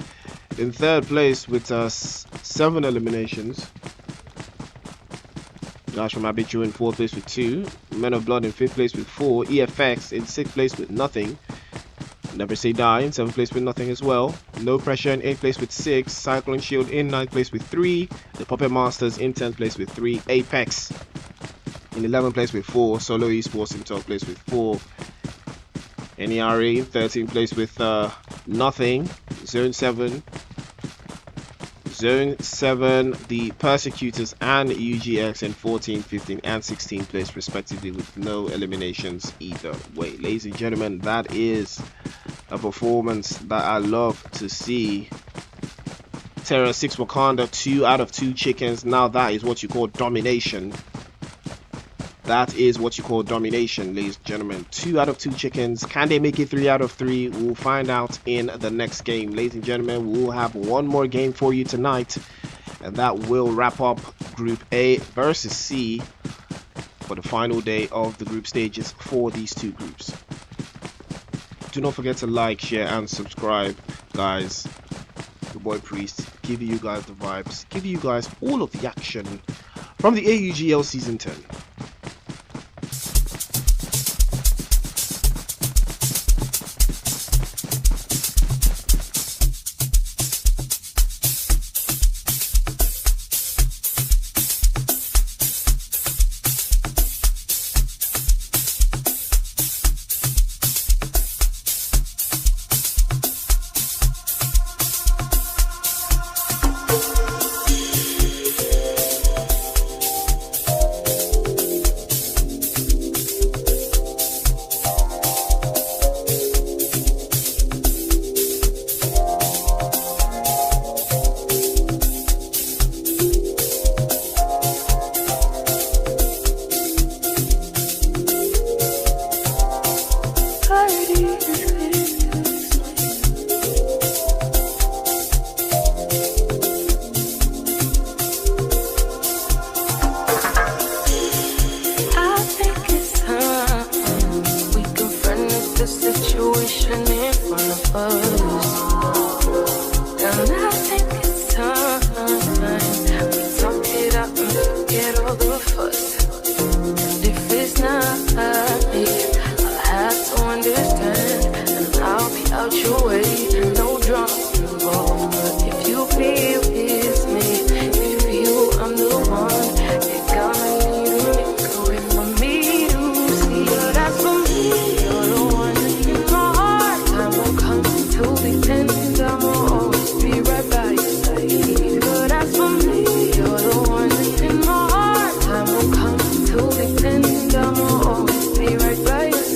S2: in third place with 7 eliminations. Guys from Habitual in 4th place with 2. Men of Blood in 5th place with 4. EFX in 6th place with nothing. NEVERSAYDIE in 7th place with nothing as well. No Pressure in 8th place with 6. Cyclone Shield in 9th place with 3. The Puppet Masters in 10th place with 3. Apex in 11th place with 4. Solo Esports in 12th place with 4. NERA in 13th place with nothing. Zone 7, the Persecutors and UGX in 14th, 15th and 16th place respectively with no eliminations either way. Ladies and gentlemen, that is a performance that I love to see. TERRORSIX Wakanda, 2 out of 2 chickens. Now that is what you call domination. That is what you call domination, ladies and gentlemen. 2 out of 2 chickens. Can they make it 3 out of 3? We'll find out in the next game. Ladies and gentlemen, we'll have one more game for you tonight, and that will wrap up Group A versus C for the final day of the group stages for these 2 groups. Do not forget to like, share, and subscribe, guys. Your boy Priest, giving you guys the vibes, giving you guys all of the action from the AUGL Season 10.
S1: Be right by your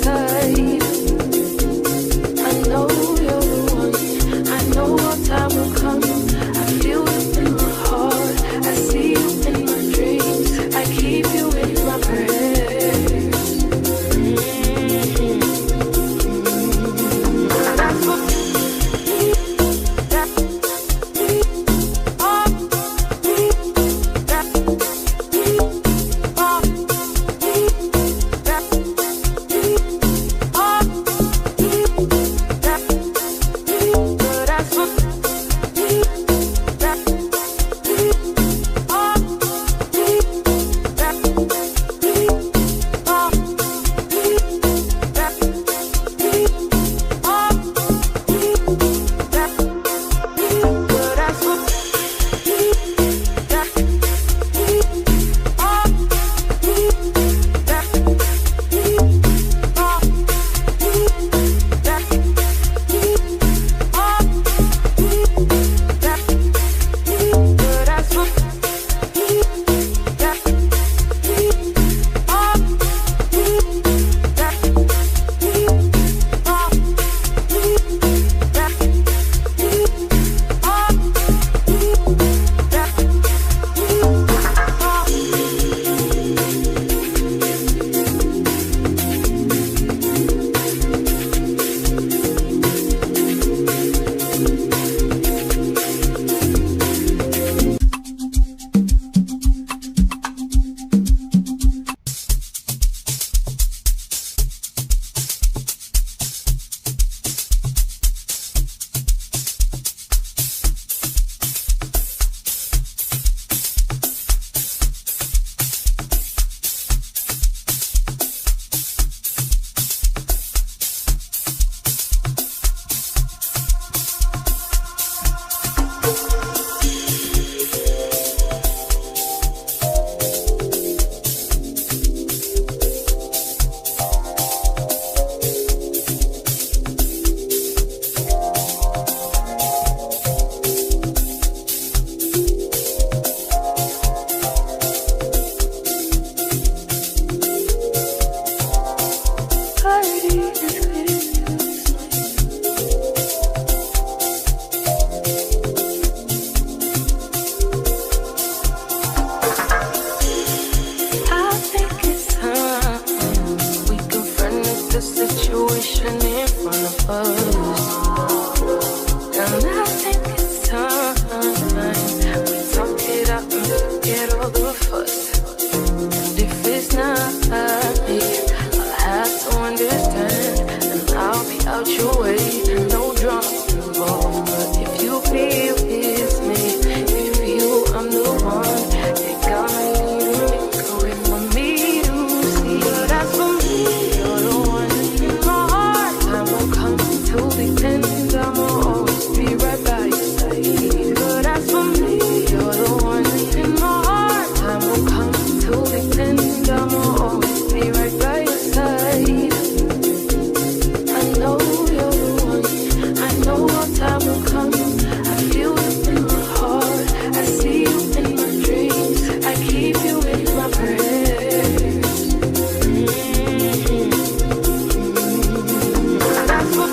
S1: first. And I think it's time we talk it out and forget all the fuss. And if it's not me, I'll have to understand, and I'll be out your way. No drama involved, but if you feel it's me, if you feel I'm the one, you're gonna need to make a way for me to see. But as for me, you're the one in my heart. Time won't come till the end, I'ma always be right by your side. But as for me, you're the one in my heart. Time won't come till the end, I'ma always be right by your side. I know you're the one, I know our time will come. I feel it in my heart, I see you in my dreams, I keep you in my prayers. That's what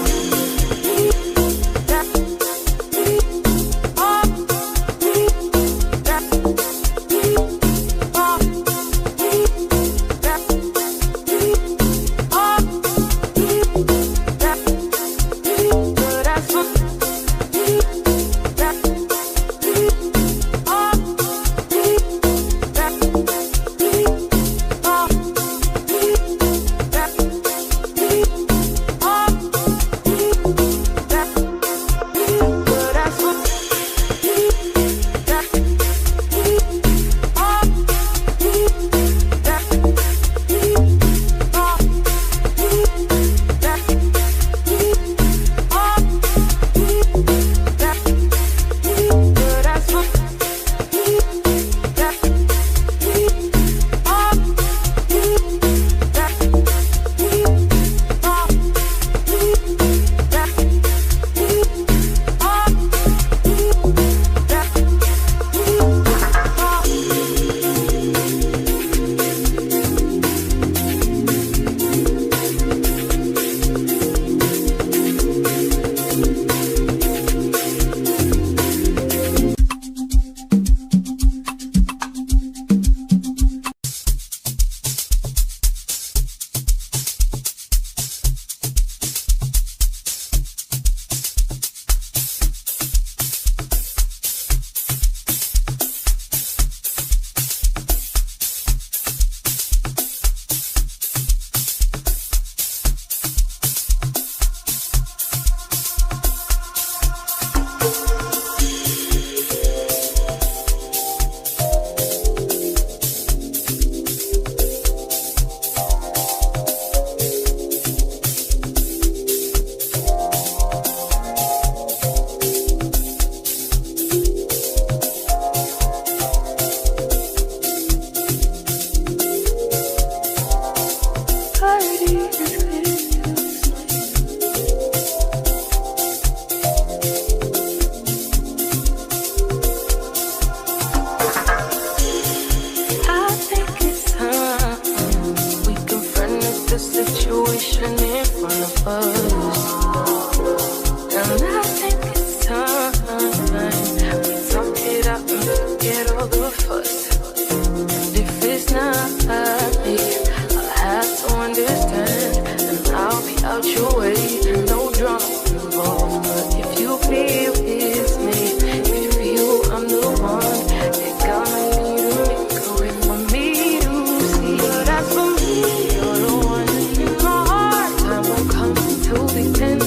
S1: till the end.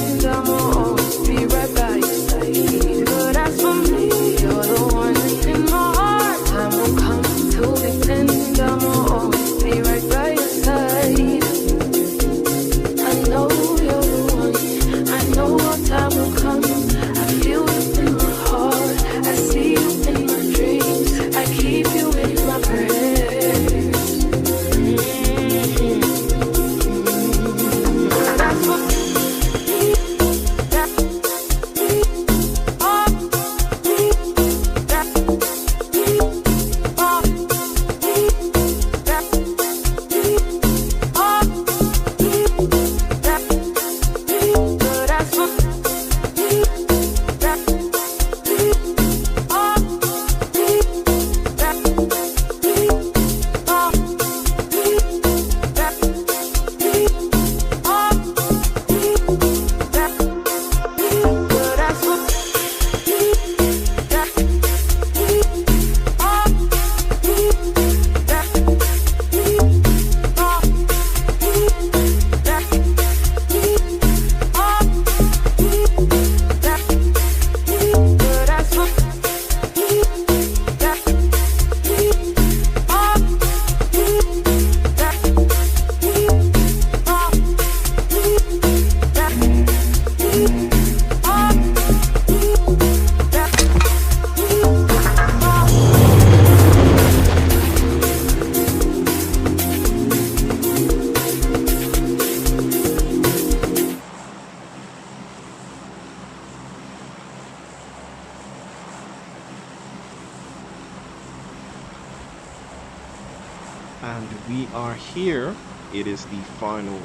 S2: here. It is the final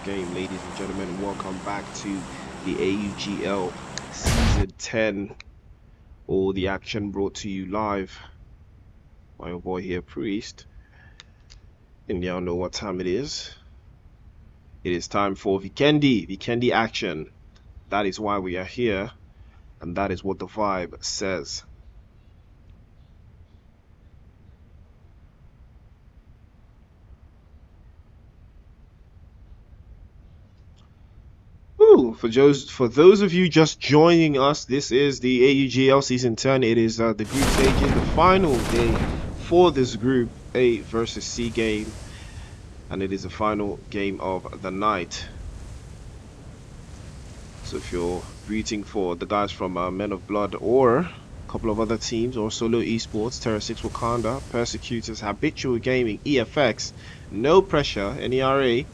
S2: game, ladies and gentlemen. Welcome back to the AUGL Season 10. All the action brought to you live by your boy here, Priest. And y'all know what time it is. It is time for Vikendi action. That is why we are here, and that is what the vibe says. For those of you just joining us, this is the AUGL Season 10. It is the group stages, the final day for this Group A versus C game, and it is the final game of the night. So if you're rooting for the guys from Men of Blood or a couple of other teams, or Solo Esports, TERRORSIX, Wakanda, Persecuters, Habitual Gaming, EFX, No Pressure, NERA,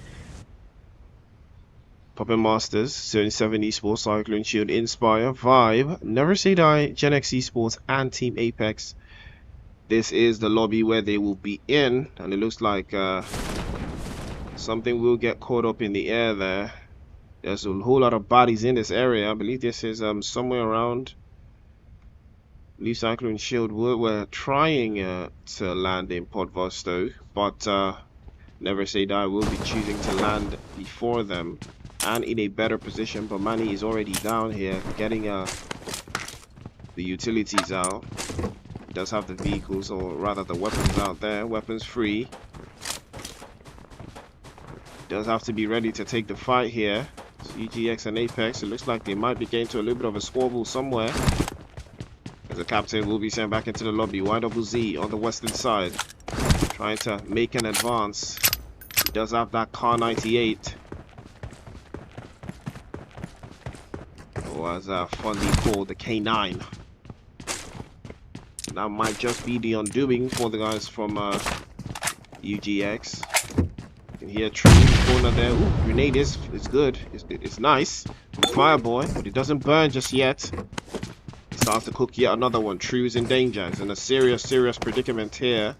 S2: Puppet Masters, 77 Esports, Cyclone, Shield, Inspire, Vibe, NEVERSAYDIE, GENX Esports, and Team Apex. This is the lobby where they will be in, and it looks like something will get caught up in the air there. There's a whole lot of bodies in this area. I believe this is somewhere around. I believe Cyclone Shield were trying to land in Podvosto, but NEVERSAYDIE will be choosing to land before them and in a better position. But Manny is already down here getting the utilities out. He does have the vehicles, or rather the weapons out there. Weapons free. Does have to be ready to take the fight here. GX and Apex, it looks like they might be getting to a little bit of a squabble somewhere, as the captain will be sent back into the lobby. YZZ on the western side, trying to make an advance. He does have that Car 98, or as fondly called, the K9. So that might just be the undoing for the guys from UGX. Here, true corner there. Ooh, grenade is good. It's nice. The Fireboy, but it doesn't burn just yet. He starts to cook yet another one. True is in danger. He's in a serious predicament here.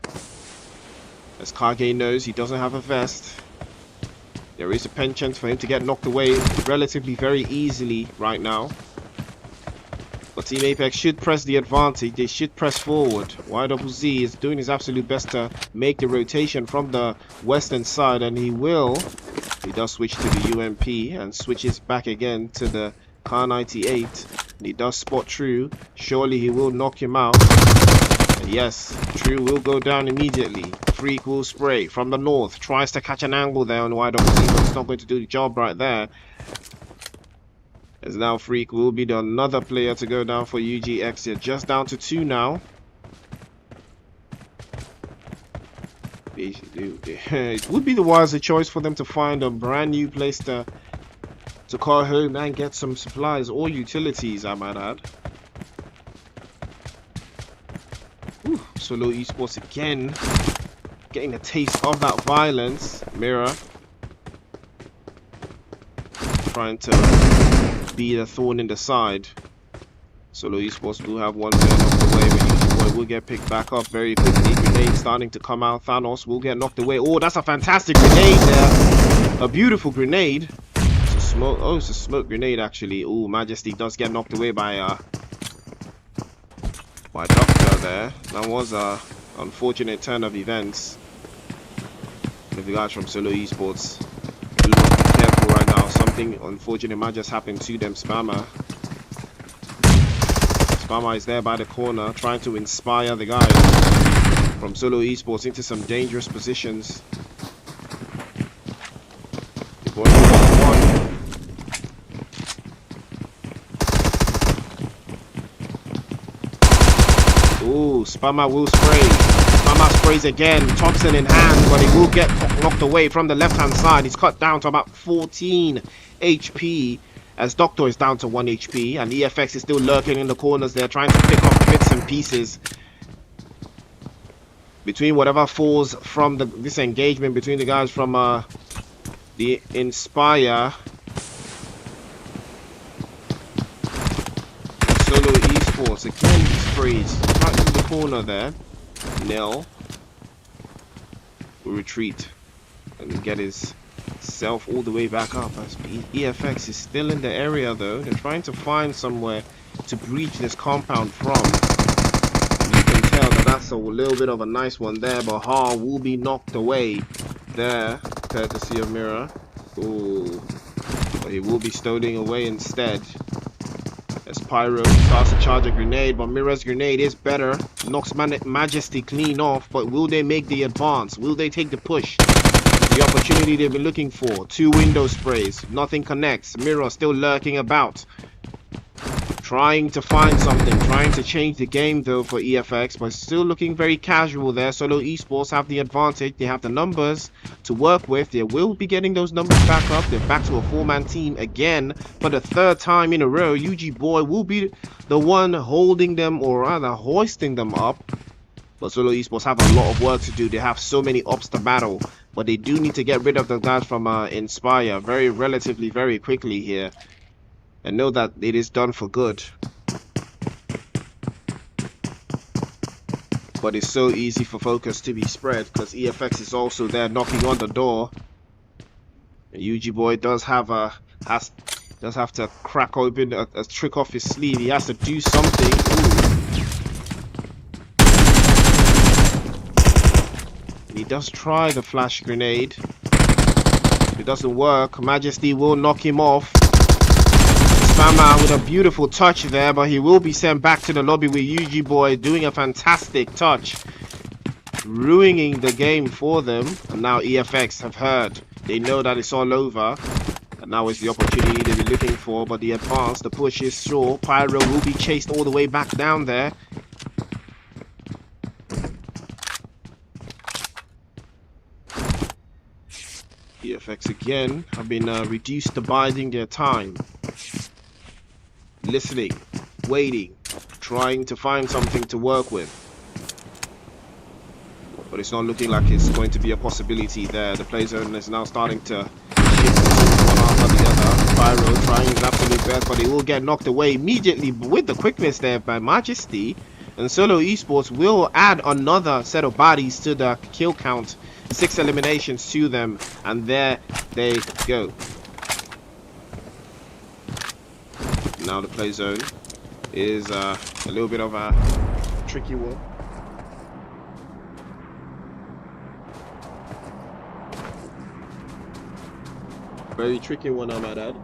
S2: As Kage knows, he doesn't have a vest. There is a penchant for him to get knocked away relatively very easily right now. But Team Apex should press the advantage. They should press forward. YZZ is doing his absolute best to make the rotation from the western side, and he will. He does switch to the UMP and switches back again to the Car 98. And he does spot True. Surely he will knock him out. And yes, True will go down immediately. Freak will spray from the north. Tries to catch an angle there on YZZ, but it's not going to do the job right there. As now Freak will be another player to go down for UGX here. Just down to 2 now. It would be the wiser choice for them to find a brand new place to call home and get some supplies or utilities, I might add. Ooh, Solo Esports again, getting a taste of that violence. Mirror trying to be the thorn in the side. Solo Esports will have one man knocked away, but Boy will get picked back up very quickly. Grenade starting to come out. Thanos will get knocked away. Oh, that's a fantastic grenade there. A beautiful grenade. It's a smoke. Oh, it's a smoke grenade actually. Oh, Majesty does get knocked away by Doctor there. That was a unfortunate turn of events. If the guys from Solo Esports, be careful right now. Something unfortunate might just happen to them. Spammer is there by the corner, trying to inspire the guys from Solo Esports into some dangerous positions. Ooh, Spammer will spray. Spammer sprays again. Thompson in hand, but he will get knocked away from the left-hand side. He's cut down to about 14 HP. As Doctor is down to 1 HP, and EFX is still lurking in the corners there, trying to pick up bits and pieces between whatever falls from this engagement between the guys from the Inspire. Solo Esports again, he sprays right in the corner there. Nil will retreat And get his self all the way back up. As EFX is still in the area though. They're trying to find somewhere to breach this compound from. You can tell that that's a little bit of a nice one there, but Ha will be knocked away there, courtesy of Mirror. Ooh, but he will be stoning away instead. As Pyro starts to charge a grenade, but Mirror's grenade is better. Knocks Majesty clean off, but will they make the advance? Will they take the push? The opportunity they've been looking for. 2 window sprays. Nothing connects. Mirror still lurking about. Trying to find something. Trying to change the game though for EFX. But still looking very casual there. Solo Esports have the advantage. They have the numbers to work with. They will be getting those numbers back up. They're back to a 4-man team again. For the 3rd time in a row. UG Boy will be the one holding them, or rather hoisting them up. But Solo Esports have a lot of work to do. They have so many ops to battle. But they do need to get rid of the guys from Inspire relatively very quickly here. And know that it is done for good. But it's so easy for focus to be spread because EFX is also there knocking on the door. And UG Boy does have to crack open a trick off his sleeve. He has to do something. Ooh. He does try the flash grenade. If it doesn't work, Majesty will knock him off. Spammer with a beautiful touch there, but he will be sent back to the lobby with UG Boy doing a fantastic touch. Ruining the game for them. And now EFX have heard. They know that it's all over. And now is the opportunity they've been looking for. But the advance, the push is sure. Pyro will be chased all the way back down there. EFX again have been reduced to biding their time. Listening, waiting, trying to find something to work with. But it's not looking like it's going to be a possibility there. The play zone is now starting to shift one after the other. Pyro trying his absolute best, but he will get knocked away immediately with the quickness there by Majesty. And Solo Esports will add another set of bodies to the kill count. 6 eliminations to them, and there they go. Now the play zone is a little bit of a tricky one. Very tricky one, I might add.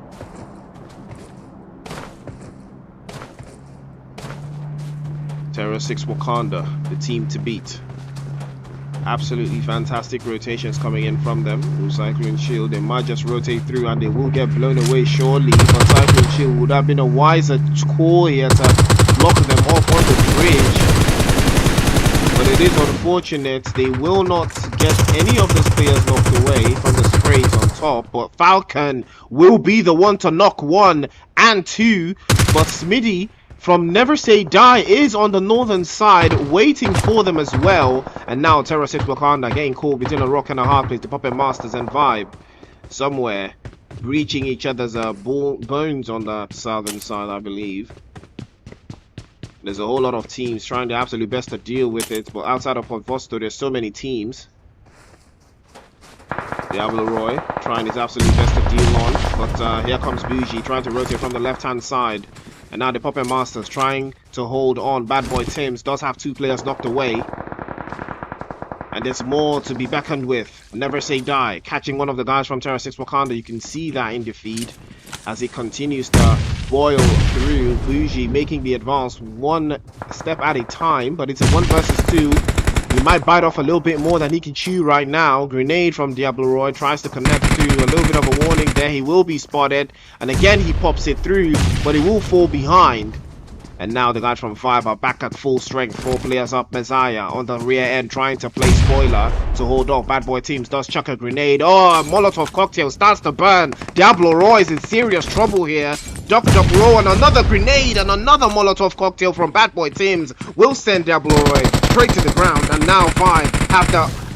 S2: TERRORSIX Wakanda, the team to beat. Absolutely fantastic rotations coming in from them. Cyclone Shield, they might just rotate through and they will get blown away surely. But Cyclone Shield would have been a wiser call here to block them off on the bridge. But it is unfortunate. They will not get any of those players knocked away from the sprays on top. But Falcon will be the one to knock 1 and 2. But Smitty from NEVERSAYDIE is on the northern side waiting for them as well. And now TERRORSIX Wakanda getting caught between a rock and a hard place. The Puppet Masters and Vibe somewhere breaching each other's bones on the southern side, I believe. There's a whole lot of teams trying their absolute best to deal with it. But outside of Port Vosto, there's so many teams. Diablo Roy trying his absolute best to deal on. But here comes Bougie trying to rotate from the left-hand side. And now the Puppet Masters trying to hold on. Bad Boy Tims does have 2 players knocked away. And there's more to be beckoned with. NEVERSAYDIE catching one of the guys from TERRORSIX Wakanda. You can see that in the feed as it continues to boil through. Bougie making the advance 1 step at a time. But it's a 1 versus 2. He might bite off a little bit more than he can chew right now. Grenade from Diablo Roy tries to connect to a little bit of a warning there. He will be spotted. And again, he pops it through, but he will fall behind. And now the guys from Vibe are back at full strength. 4 players up. Messiah on the rear end trying to play spoiler to hold off. Bad Boy Teams does chuck a grenade. Oh, a Molotov cocktail starts to burn. Diablo Roy is in serious trouble here. Duck Row and another grenade and another Molotov cocktail from Bad Boy Teams will send Diablo Roy straight to the ground. And now Vibe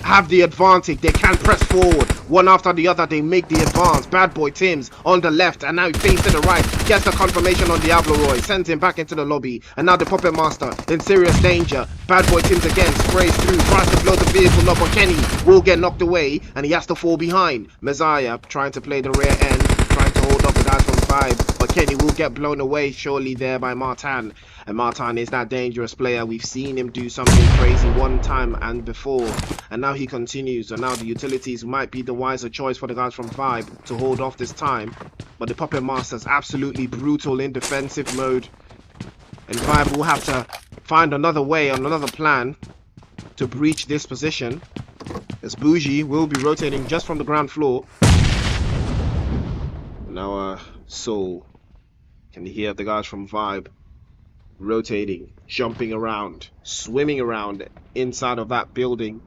S2: have the advantage. They can press forward. One after the other, they make the advance. Bad boy Tim's on the left, and now he fades to the right. Gets the confirmation on the Augl, sends him back into the lobby. And now the Puppet Master in serious danger. Bad boy Tim's again sprays through, tries to blow the vehicle up, but Kenny will get knocked away, and he has to fall behind. Messiah trying to play the rear end, trying to hold up the guys from 5, but Kenny will get blown away surely there by Martin. And Martin is that dangerous player. We've seen him do something crazy one time and before, and now he continues. And now the utilities might be the wiser choice for the guys from 5 to hold off this time, but the Puppet Master's absolutely brutal in defensive mode, and 5 will have to find another way and another plan to breach this position, as Bougie will be rotating just from the ground floor. Now Soul can hear the guys from Vibe rotating, jumping around, swimming around inside of that building,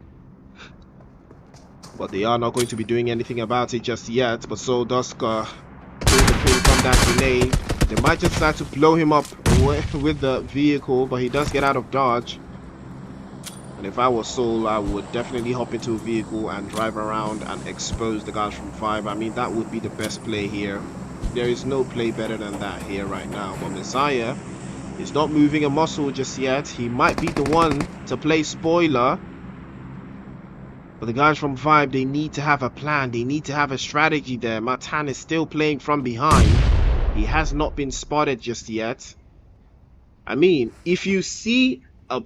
S2: but they are not going to be doing anything about it just yet. But Soul does pull the pin from that grenade. They might just decide to blow him up with the vehicle, but he does get out of dodge. And if I was Soul, I would definitely hop into a vehicle and drive around and expose the guys from 5. I mean, that would be the best play here. There is no play better than that here right now. But Messiah is not moving a muscle just yet. He might be the one to play spoiler. But the guys from 5, they need to have a plan. They need to have a strategy there. Martin is still playing from behind. He has not been spotted just yet. I mean, if you see a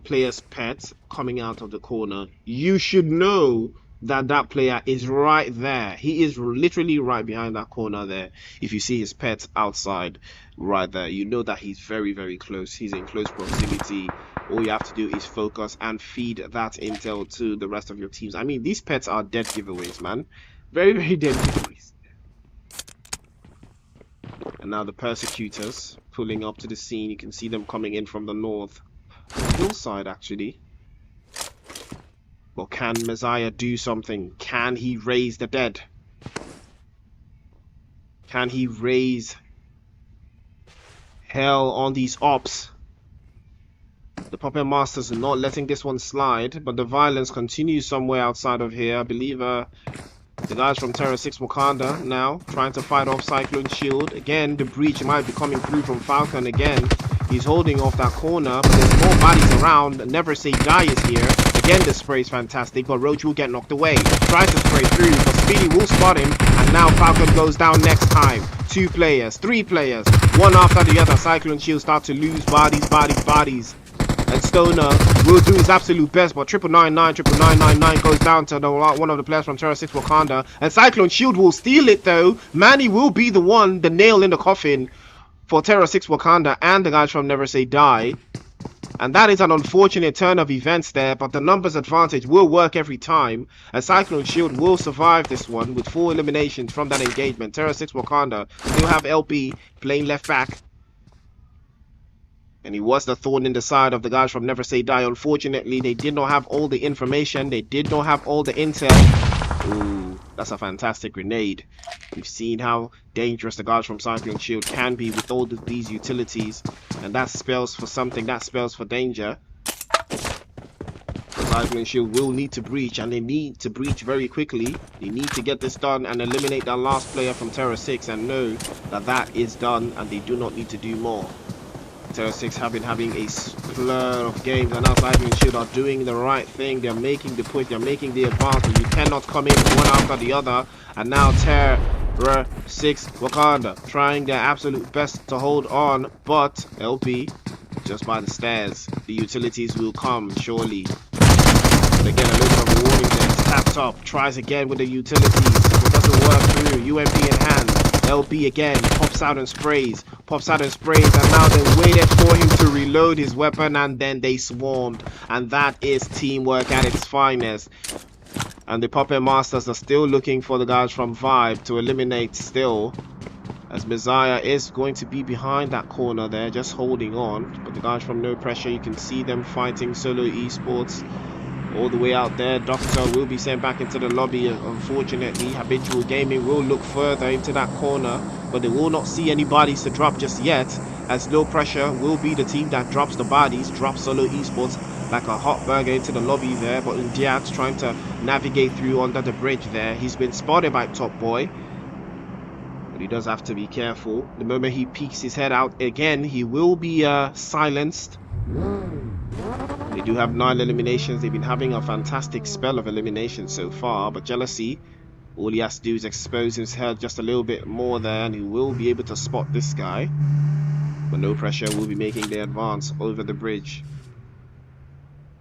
S2: player's pet coming out of the corner, you should know that that player is right there. He is literally right behind that corner there. If you see his pet outside right there, you know that he's very, very close. He's in close proximity. All you have to do is focus and feed that intel to the rest of your teams. I mean, these pets are dead giveaways, man. Very, very dead giveaways. And now the Persecutors pulling up to the scene. You can see them coming in from the north hillside, actually. Well, can Messiah do something? Can he raise the dead? Can he raise hell on these ops? The Puppet Masters are not letting this one slide, but the violence continues somewhere outside of here. I believe the guys from TERRORSIX Wakanda now trying to fight off Cyclone Shield. Again, the breach might be coming through from Falcon again. He's holding off that corner, but there's more bodies around. NEVERSAYDIE is here. Again, the spray is fantastic, but Roach will get knocked away. Tries to spray through, but Speedy will spot him. And now Falcon goes down next time. 2 players, 3 players, one after the other. Cyclone Shield start to lose bodies. And Stoner will do his absolute best, but 999 goes down to one of the players from TERRORSIX Wakanda. And Cyclone Shield will steal it though. Manny will be the one, the nail in the coffin for TERRORSIX Wakanda and the guys from NEVERSAYDIE. And that is an unfortunate turn of events there, but the numbers advantage will work every time. And Cyclone Shield will survive this one with 4 eliminations from that engagement. TERRORSIX Wakanda still have LP playing left back. And he was the thorn in the side of the guys from NEVERSAYDIE. Unfortunately, they did not have all the information. They did not have all the intel. Ooh, that's a fantastic grenade. We've seen how dangerous the guys from Cyclone Shield can be with all these utilities. And that spells for something. That spells for danger. The Cyclone Shield will need to breach, and they need to breach very quickly. They need to get this done and eliminate that last player from TERRORSIX and know that that is done and they do not need to do more. TERRORSIX have been having a splur of games, and now Cyclone Shield are doing the right thing. They're making the push, they're making the advance, but you cannot come in one after the other. And now TERRORSIX Wakanda trying their absolute best to hold on, but LP just by the stairs. The utilities will come surely. But again, a little bit of a warning there. Tapped up, tries again with the utilities, but doesn't work through. UMP in hand. LB again, pops out and sprays, and now they waited for him to reload his weapon, and then they swarmed. And that is teamwork at its finest. And the Puppet Masters are still looking for the guys from Vibe to eliminate still, as Messiah is going to be behind that corner there, just holding on. But the guys from No Pressure, you can see them fighting solo esports all the way out there. Doctor will be sent back into the lobby. Unfortunately, Habitual Gaming will look further into that corner, but they will not see any bodies to drop just yet, as Low Pressure will be the team that drops the bodies, drops solo esports like a hot burger into the lobby there, but Ndiaye's trying to navigate through under the bridge there. He's been spotted by Top Boy, but he does have to be careful. The moment he peeks his head out again, he will be silenced. They do have 9 eliminations. They've been having a fantastic spell of eliminations so far, but Jealousy, all he has to do is expose his head just a little bit more there, and he will be able to spot this guy. But No Pressure will be making the advance over the bridge,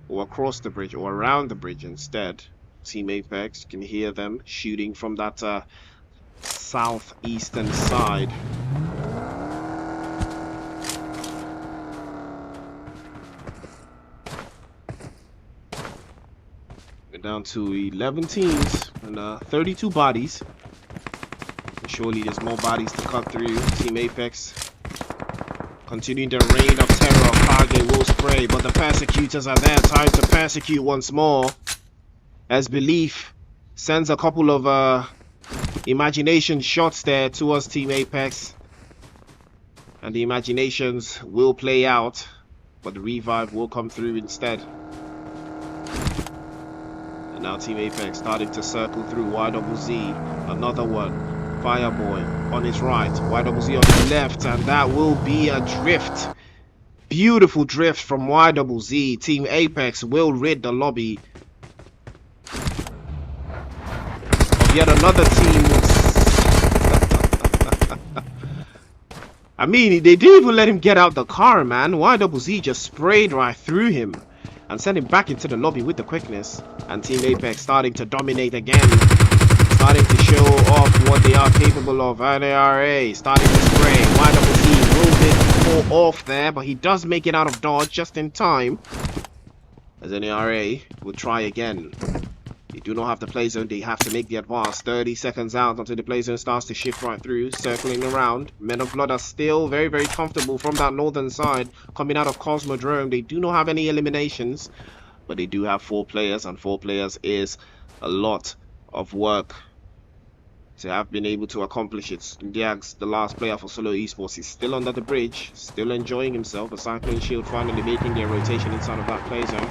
S2: or across the bridge, or around the bridge instead. Team Apex, you can hear them shooting from that southeastern side. We're down to 11 teams and 32 bodies. And surely there's more bodies to cut through. Team Apex continuing the reign of terror. Kage will spray, but the Persecutors are there. Time to persecute once more, as Belief sends a couple of imagination shots there towards Team Apex, and the imaginations will play out, but the revive will come through instead. And now Team Apex starting to circle through YZZ. Another one. Fireboy on his right, YZZ on his left, and that will be a drift. Beautiful drift from YZZ. Team Apex will rid the lobby of yet another team. I mean, they didn't even let him get out the car, man. YZZ just sprayed right through him and sent him back into the lobby with the quickness. And Team Apex starting to dominate again, starting to show off what they are capable of. NARA starting to spray. YZZ will bit fall off there, but he does make it out of dodge just in time, as NARA will try again. They do not have the play zone. They have to make the advance. 30 seconds out until the play zone starts to shift right through, circling around. Men of Blood are still very, very comfortable from that northern side, coming out of Cosmodrome. They do not have any eliminations, but they do have 4 players, and 4 players is a lot of work to have been able to accomplish it. Ndiaye's the last player for Solo Esports. He's still under the bridge, still enjoying himself. The Cyclone Shield finally making their rotation inside of that play zone.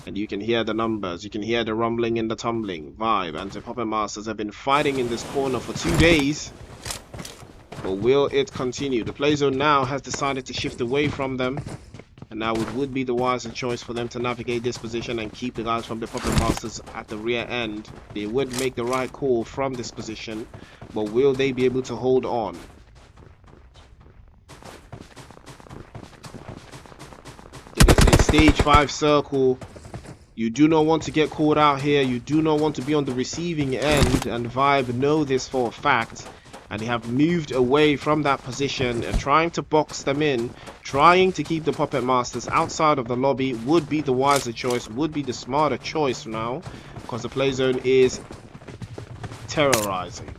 S2: And you can hear the numbers, you can hear the rumbling and the tumbling. Vibe and the Puppet Masters have been fighting in this corner for 2 days. But will it continue? The play zone now has decided to shift away from them. And now it would be the wiser choice for them to navigate this position and keep the guys from the Puppet Masters at the rear end. They would make the right call from this position, but will they be able to hold on? It is a stage 5 circle. You do not want to get caught out here. You do not want to be on the receiving end, and Vibe know this for a fact. And they have moved away from that position and trying to box them in, trying to keep the Puppet Masters outside of the lobby would be the wiser choice, would be the smarter choice now, because the play zone is terrorizing.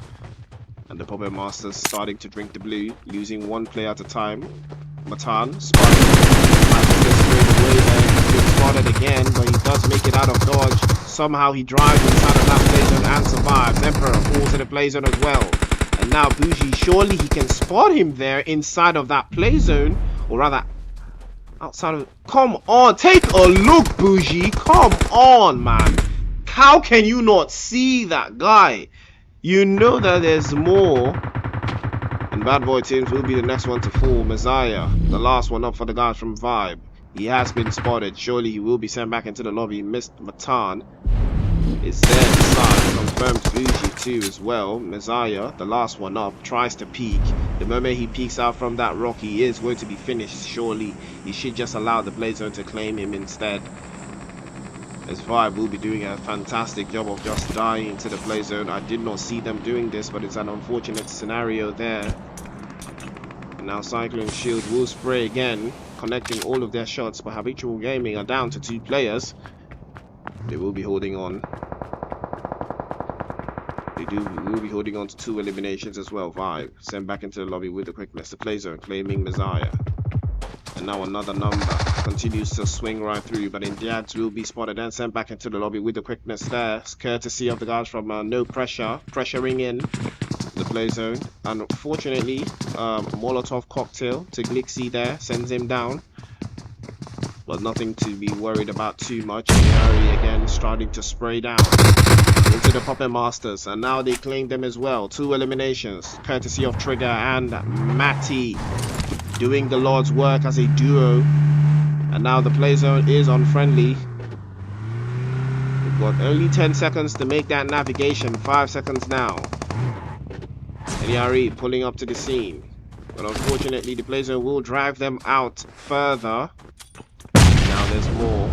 S2: And the Puppet Masters starting to drink the blue, losing 1 player at a time. Matan spotted again, but he does make it out of dodge. Somehow he drives inside of that play zone and survives. Emperor falls in the play zone as well. And now Bougie, surely he can spot him there inside of that play zone, or rather outside of it. Come on, take a look, Bougie. Come on, man. How can you not see that guy? You know that there's more. And Bad Boy Teams will be the next one to fall. Messiah, the last one up for the guys from Vibe. He has been spotted. Surely he will be sent back into the lobby. Missed Matan is there inside. Confirmed Bougie too as well. Messiah, the last one up, tries to peek. The moment he peeks out from that rock, he is going to be finished. Surely he should just allow the Blade Zone to claim him instead, as Vibe will be doing a fantastic job of just dying into the play zone. I did not see them doing this, but it's an unfortunate scenario there. And now Cyclone Shield will spray again, connecting all of their shots, but Habitual Gaming are down to 2 players. They will be holding on. Will be holding on to 2 eliminations as well. Vibe sent back into the lobby with the quickness. The play zone claiming Messiah. And now another number continues to swing right through, but Indiads will be spotted and sent back into the lobby with the quickness there. It's courtesy of the guys from No Pressure, pressuring in the play zone. Unfortunately, Molotov cocktail to Glixie there sends him down. but nothing to be worried about too much. Yari again starting to spray down into the Puppet Masters, and now they claim them as well. 2 eliminations courtesy of Trigger and Matty doing the Lord's work as a duo. And now the play zone is unfriendly. We've got only 10 seconds to make that navigation. 5 seconds now. NERE pulling up to the scene, but unfortunately the play zone will drive them out further. Now there's more.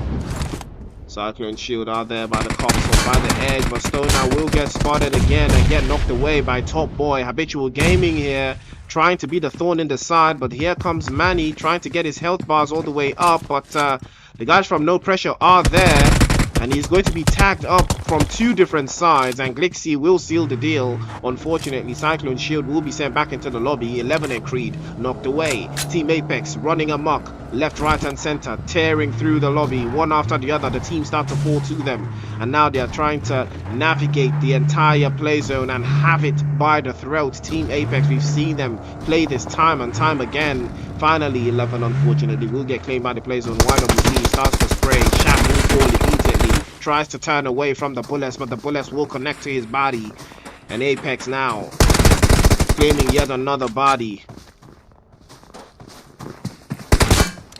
S2: Cyclone Shield are there by the cops or by the edge, but Stoner will get spotted again and get knocked away by Top Boy. Habitual Gaming here, trying to be the thorn in the side, but here comes Manny trying to get his health bars all the way up, but the guys from No Pressure are there, and he's going to be tagged up from 2 different sides, and Glixie will seal the deal. Unfortunately, Cyclone Shield will be sent back into the lobby. 11 and Creed knocked away. Team Apex running amok, left, right and center, tearing through the lobby one after the other. The teams start to fall to them, and now they are trying to navigate the entire play zone and have it by the throat. Team Apex, we've seen them play this time and time again. Finally, 11 unfortunately will get claimed by the play zone. YWC starts to spray. Chat will fall immediately, tries to turn away from the bullets, but the bullets will connect to his body. And Apex now claiming yet another body.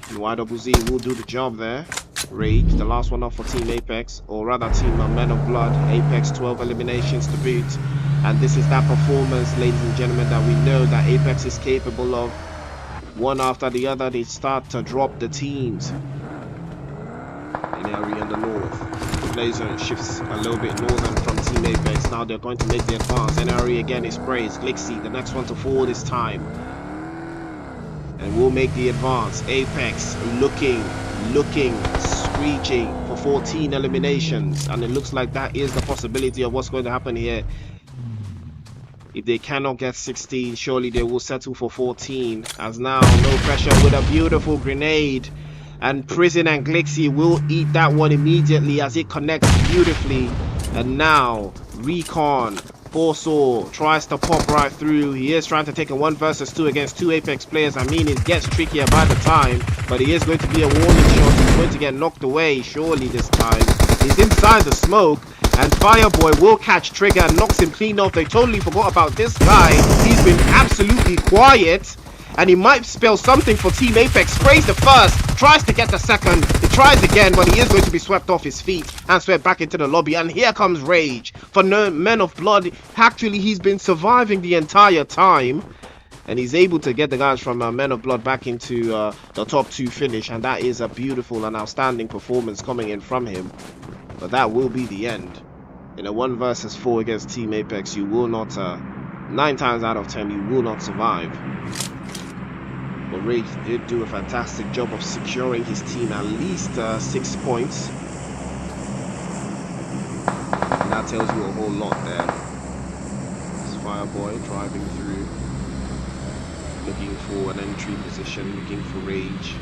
S2: And YWZ will do the job there. Rage, the last one off for Team Apex, or rather Team Men of Blood. Apex 12 eliminations to boot. And this is that performance, ladies and gentlemen, that we know that Apex is capable of. One after the other, they start to drop the teams. In the area in the north, the play zone shifts a little bit northern from Team Apex. Now they're going to make the advance. NRE again is praised. Glixie, the next one to fall this time, and will make the advance. Apex looking, screeching for 14 eliminations, and it looks like that is the possibility of what's going to happen here. If they cannot get 16, surely they will settle for 14. As now, No Pressure with a beautiful grenade. And Prison and Glixie will eat that one immediately as it connects beautifully. And now, Recon, Forsaw tries to pop right through. He is trying to take a 1 versus 2 against 2 Apex players. I mean, it gets trickier by the time. But he is going to be a warning shot. He's going to get knocked away, surely this time. He's inside the smoke. And Fireboy will catch Trigger and knocks him clean off. They totally forgot about this guy. He's been absolutely quiet. And he might spell something for Team Apex. Sprays the first, tries to get the second. He tries again, but he is going to be swept off his feet and swept back into the lobby. And here comes Rage for Men of Blood. Actually, he's been surviving the entire time. And he's able to get the guys from Men of Blood back into the top 2 finish. And that is a beautiful and outstanding performance coming in from him. But that will be the end. In a 1 versus 4 against Team Apex, you will not, 9 times out of 10, you will not survive. But Rage did do a fantastic job of securing his team at least 6 points. And that tells you a whole lot there. This Fireboy driving through, looking for an entry position, looking for Rage.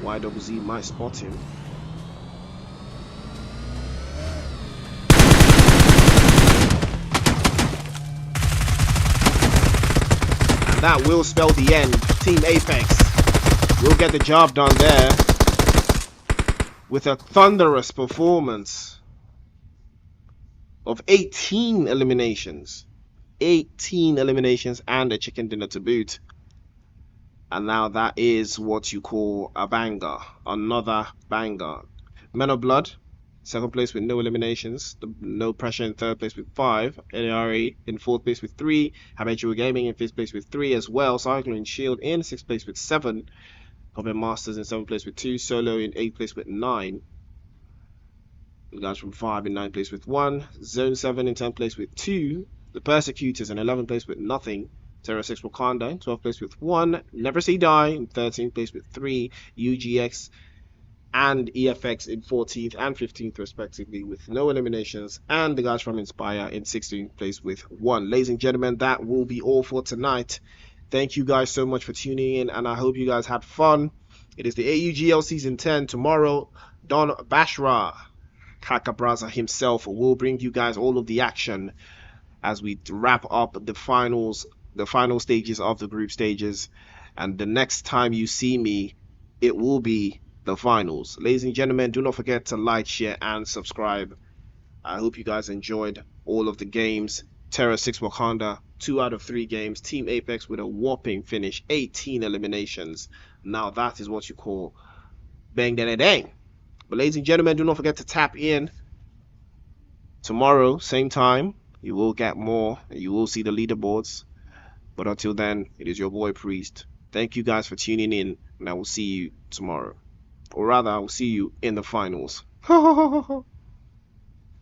S2: YWZ might spot him. And that will spell the end. Team Apex will get the job done there with a thunderous performance of 18 eliminations. 18 eliminations and a chicken dinner to boot. And now that is what you call a banger. Another banger. Men of Blood, 2nd place with no eliminations. No Pressure in 3rd place with 5. NRE in 4th place with 3. Habitual Gaming in 5th place with 3 as well. Cyclone Shield in 6th place with 7. Puppet Masters in 7th place with 2. Solo in 8th place with 9. The guys from 5 in 9th place with 1. Zone 7 in 10th place with 2. The Persecutors in 11th place with nothing. TERRORSIX Wakanda in 12th place with 1, NEVERSAYDIE in 13th place with 3, UGX and EFX in 14th and 15th respectively with no eliminations, and the guys from Inspire in 16th place with 1. Ladies and gentlemen, that will be all for tonight. Thank you guys so much for tuning in, and I hope you guys had fun. It is the AUGL Season 10 tomorrow. Don Bashra Kakabraza himself will bring you guys all of the action as we wrap up the final stages of the group stages, and the next time you see me, it will be the finals. Ladies and gentlemen, do not forget to like, share, and subscribe. I hope you guys enjoyed all of the games. TERRORSIX Wakanda, 2 out of 3 games. Team Apex with a whopping finish, 18 eliminations. Now that is what you call bang dang dang. But ladies and gentlemen, do not forget to tap in tomorrow, same time. You will get more, and you will see the leaderboards. But until then, it is your boy Priest. Thank you guys for tuning in, and I will see you tomorrow. Or rather, I will see you in the finals.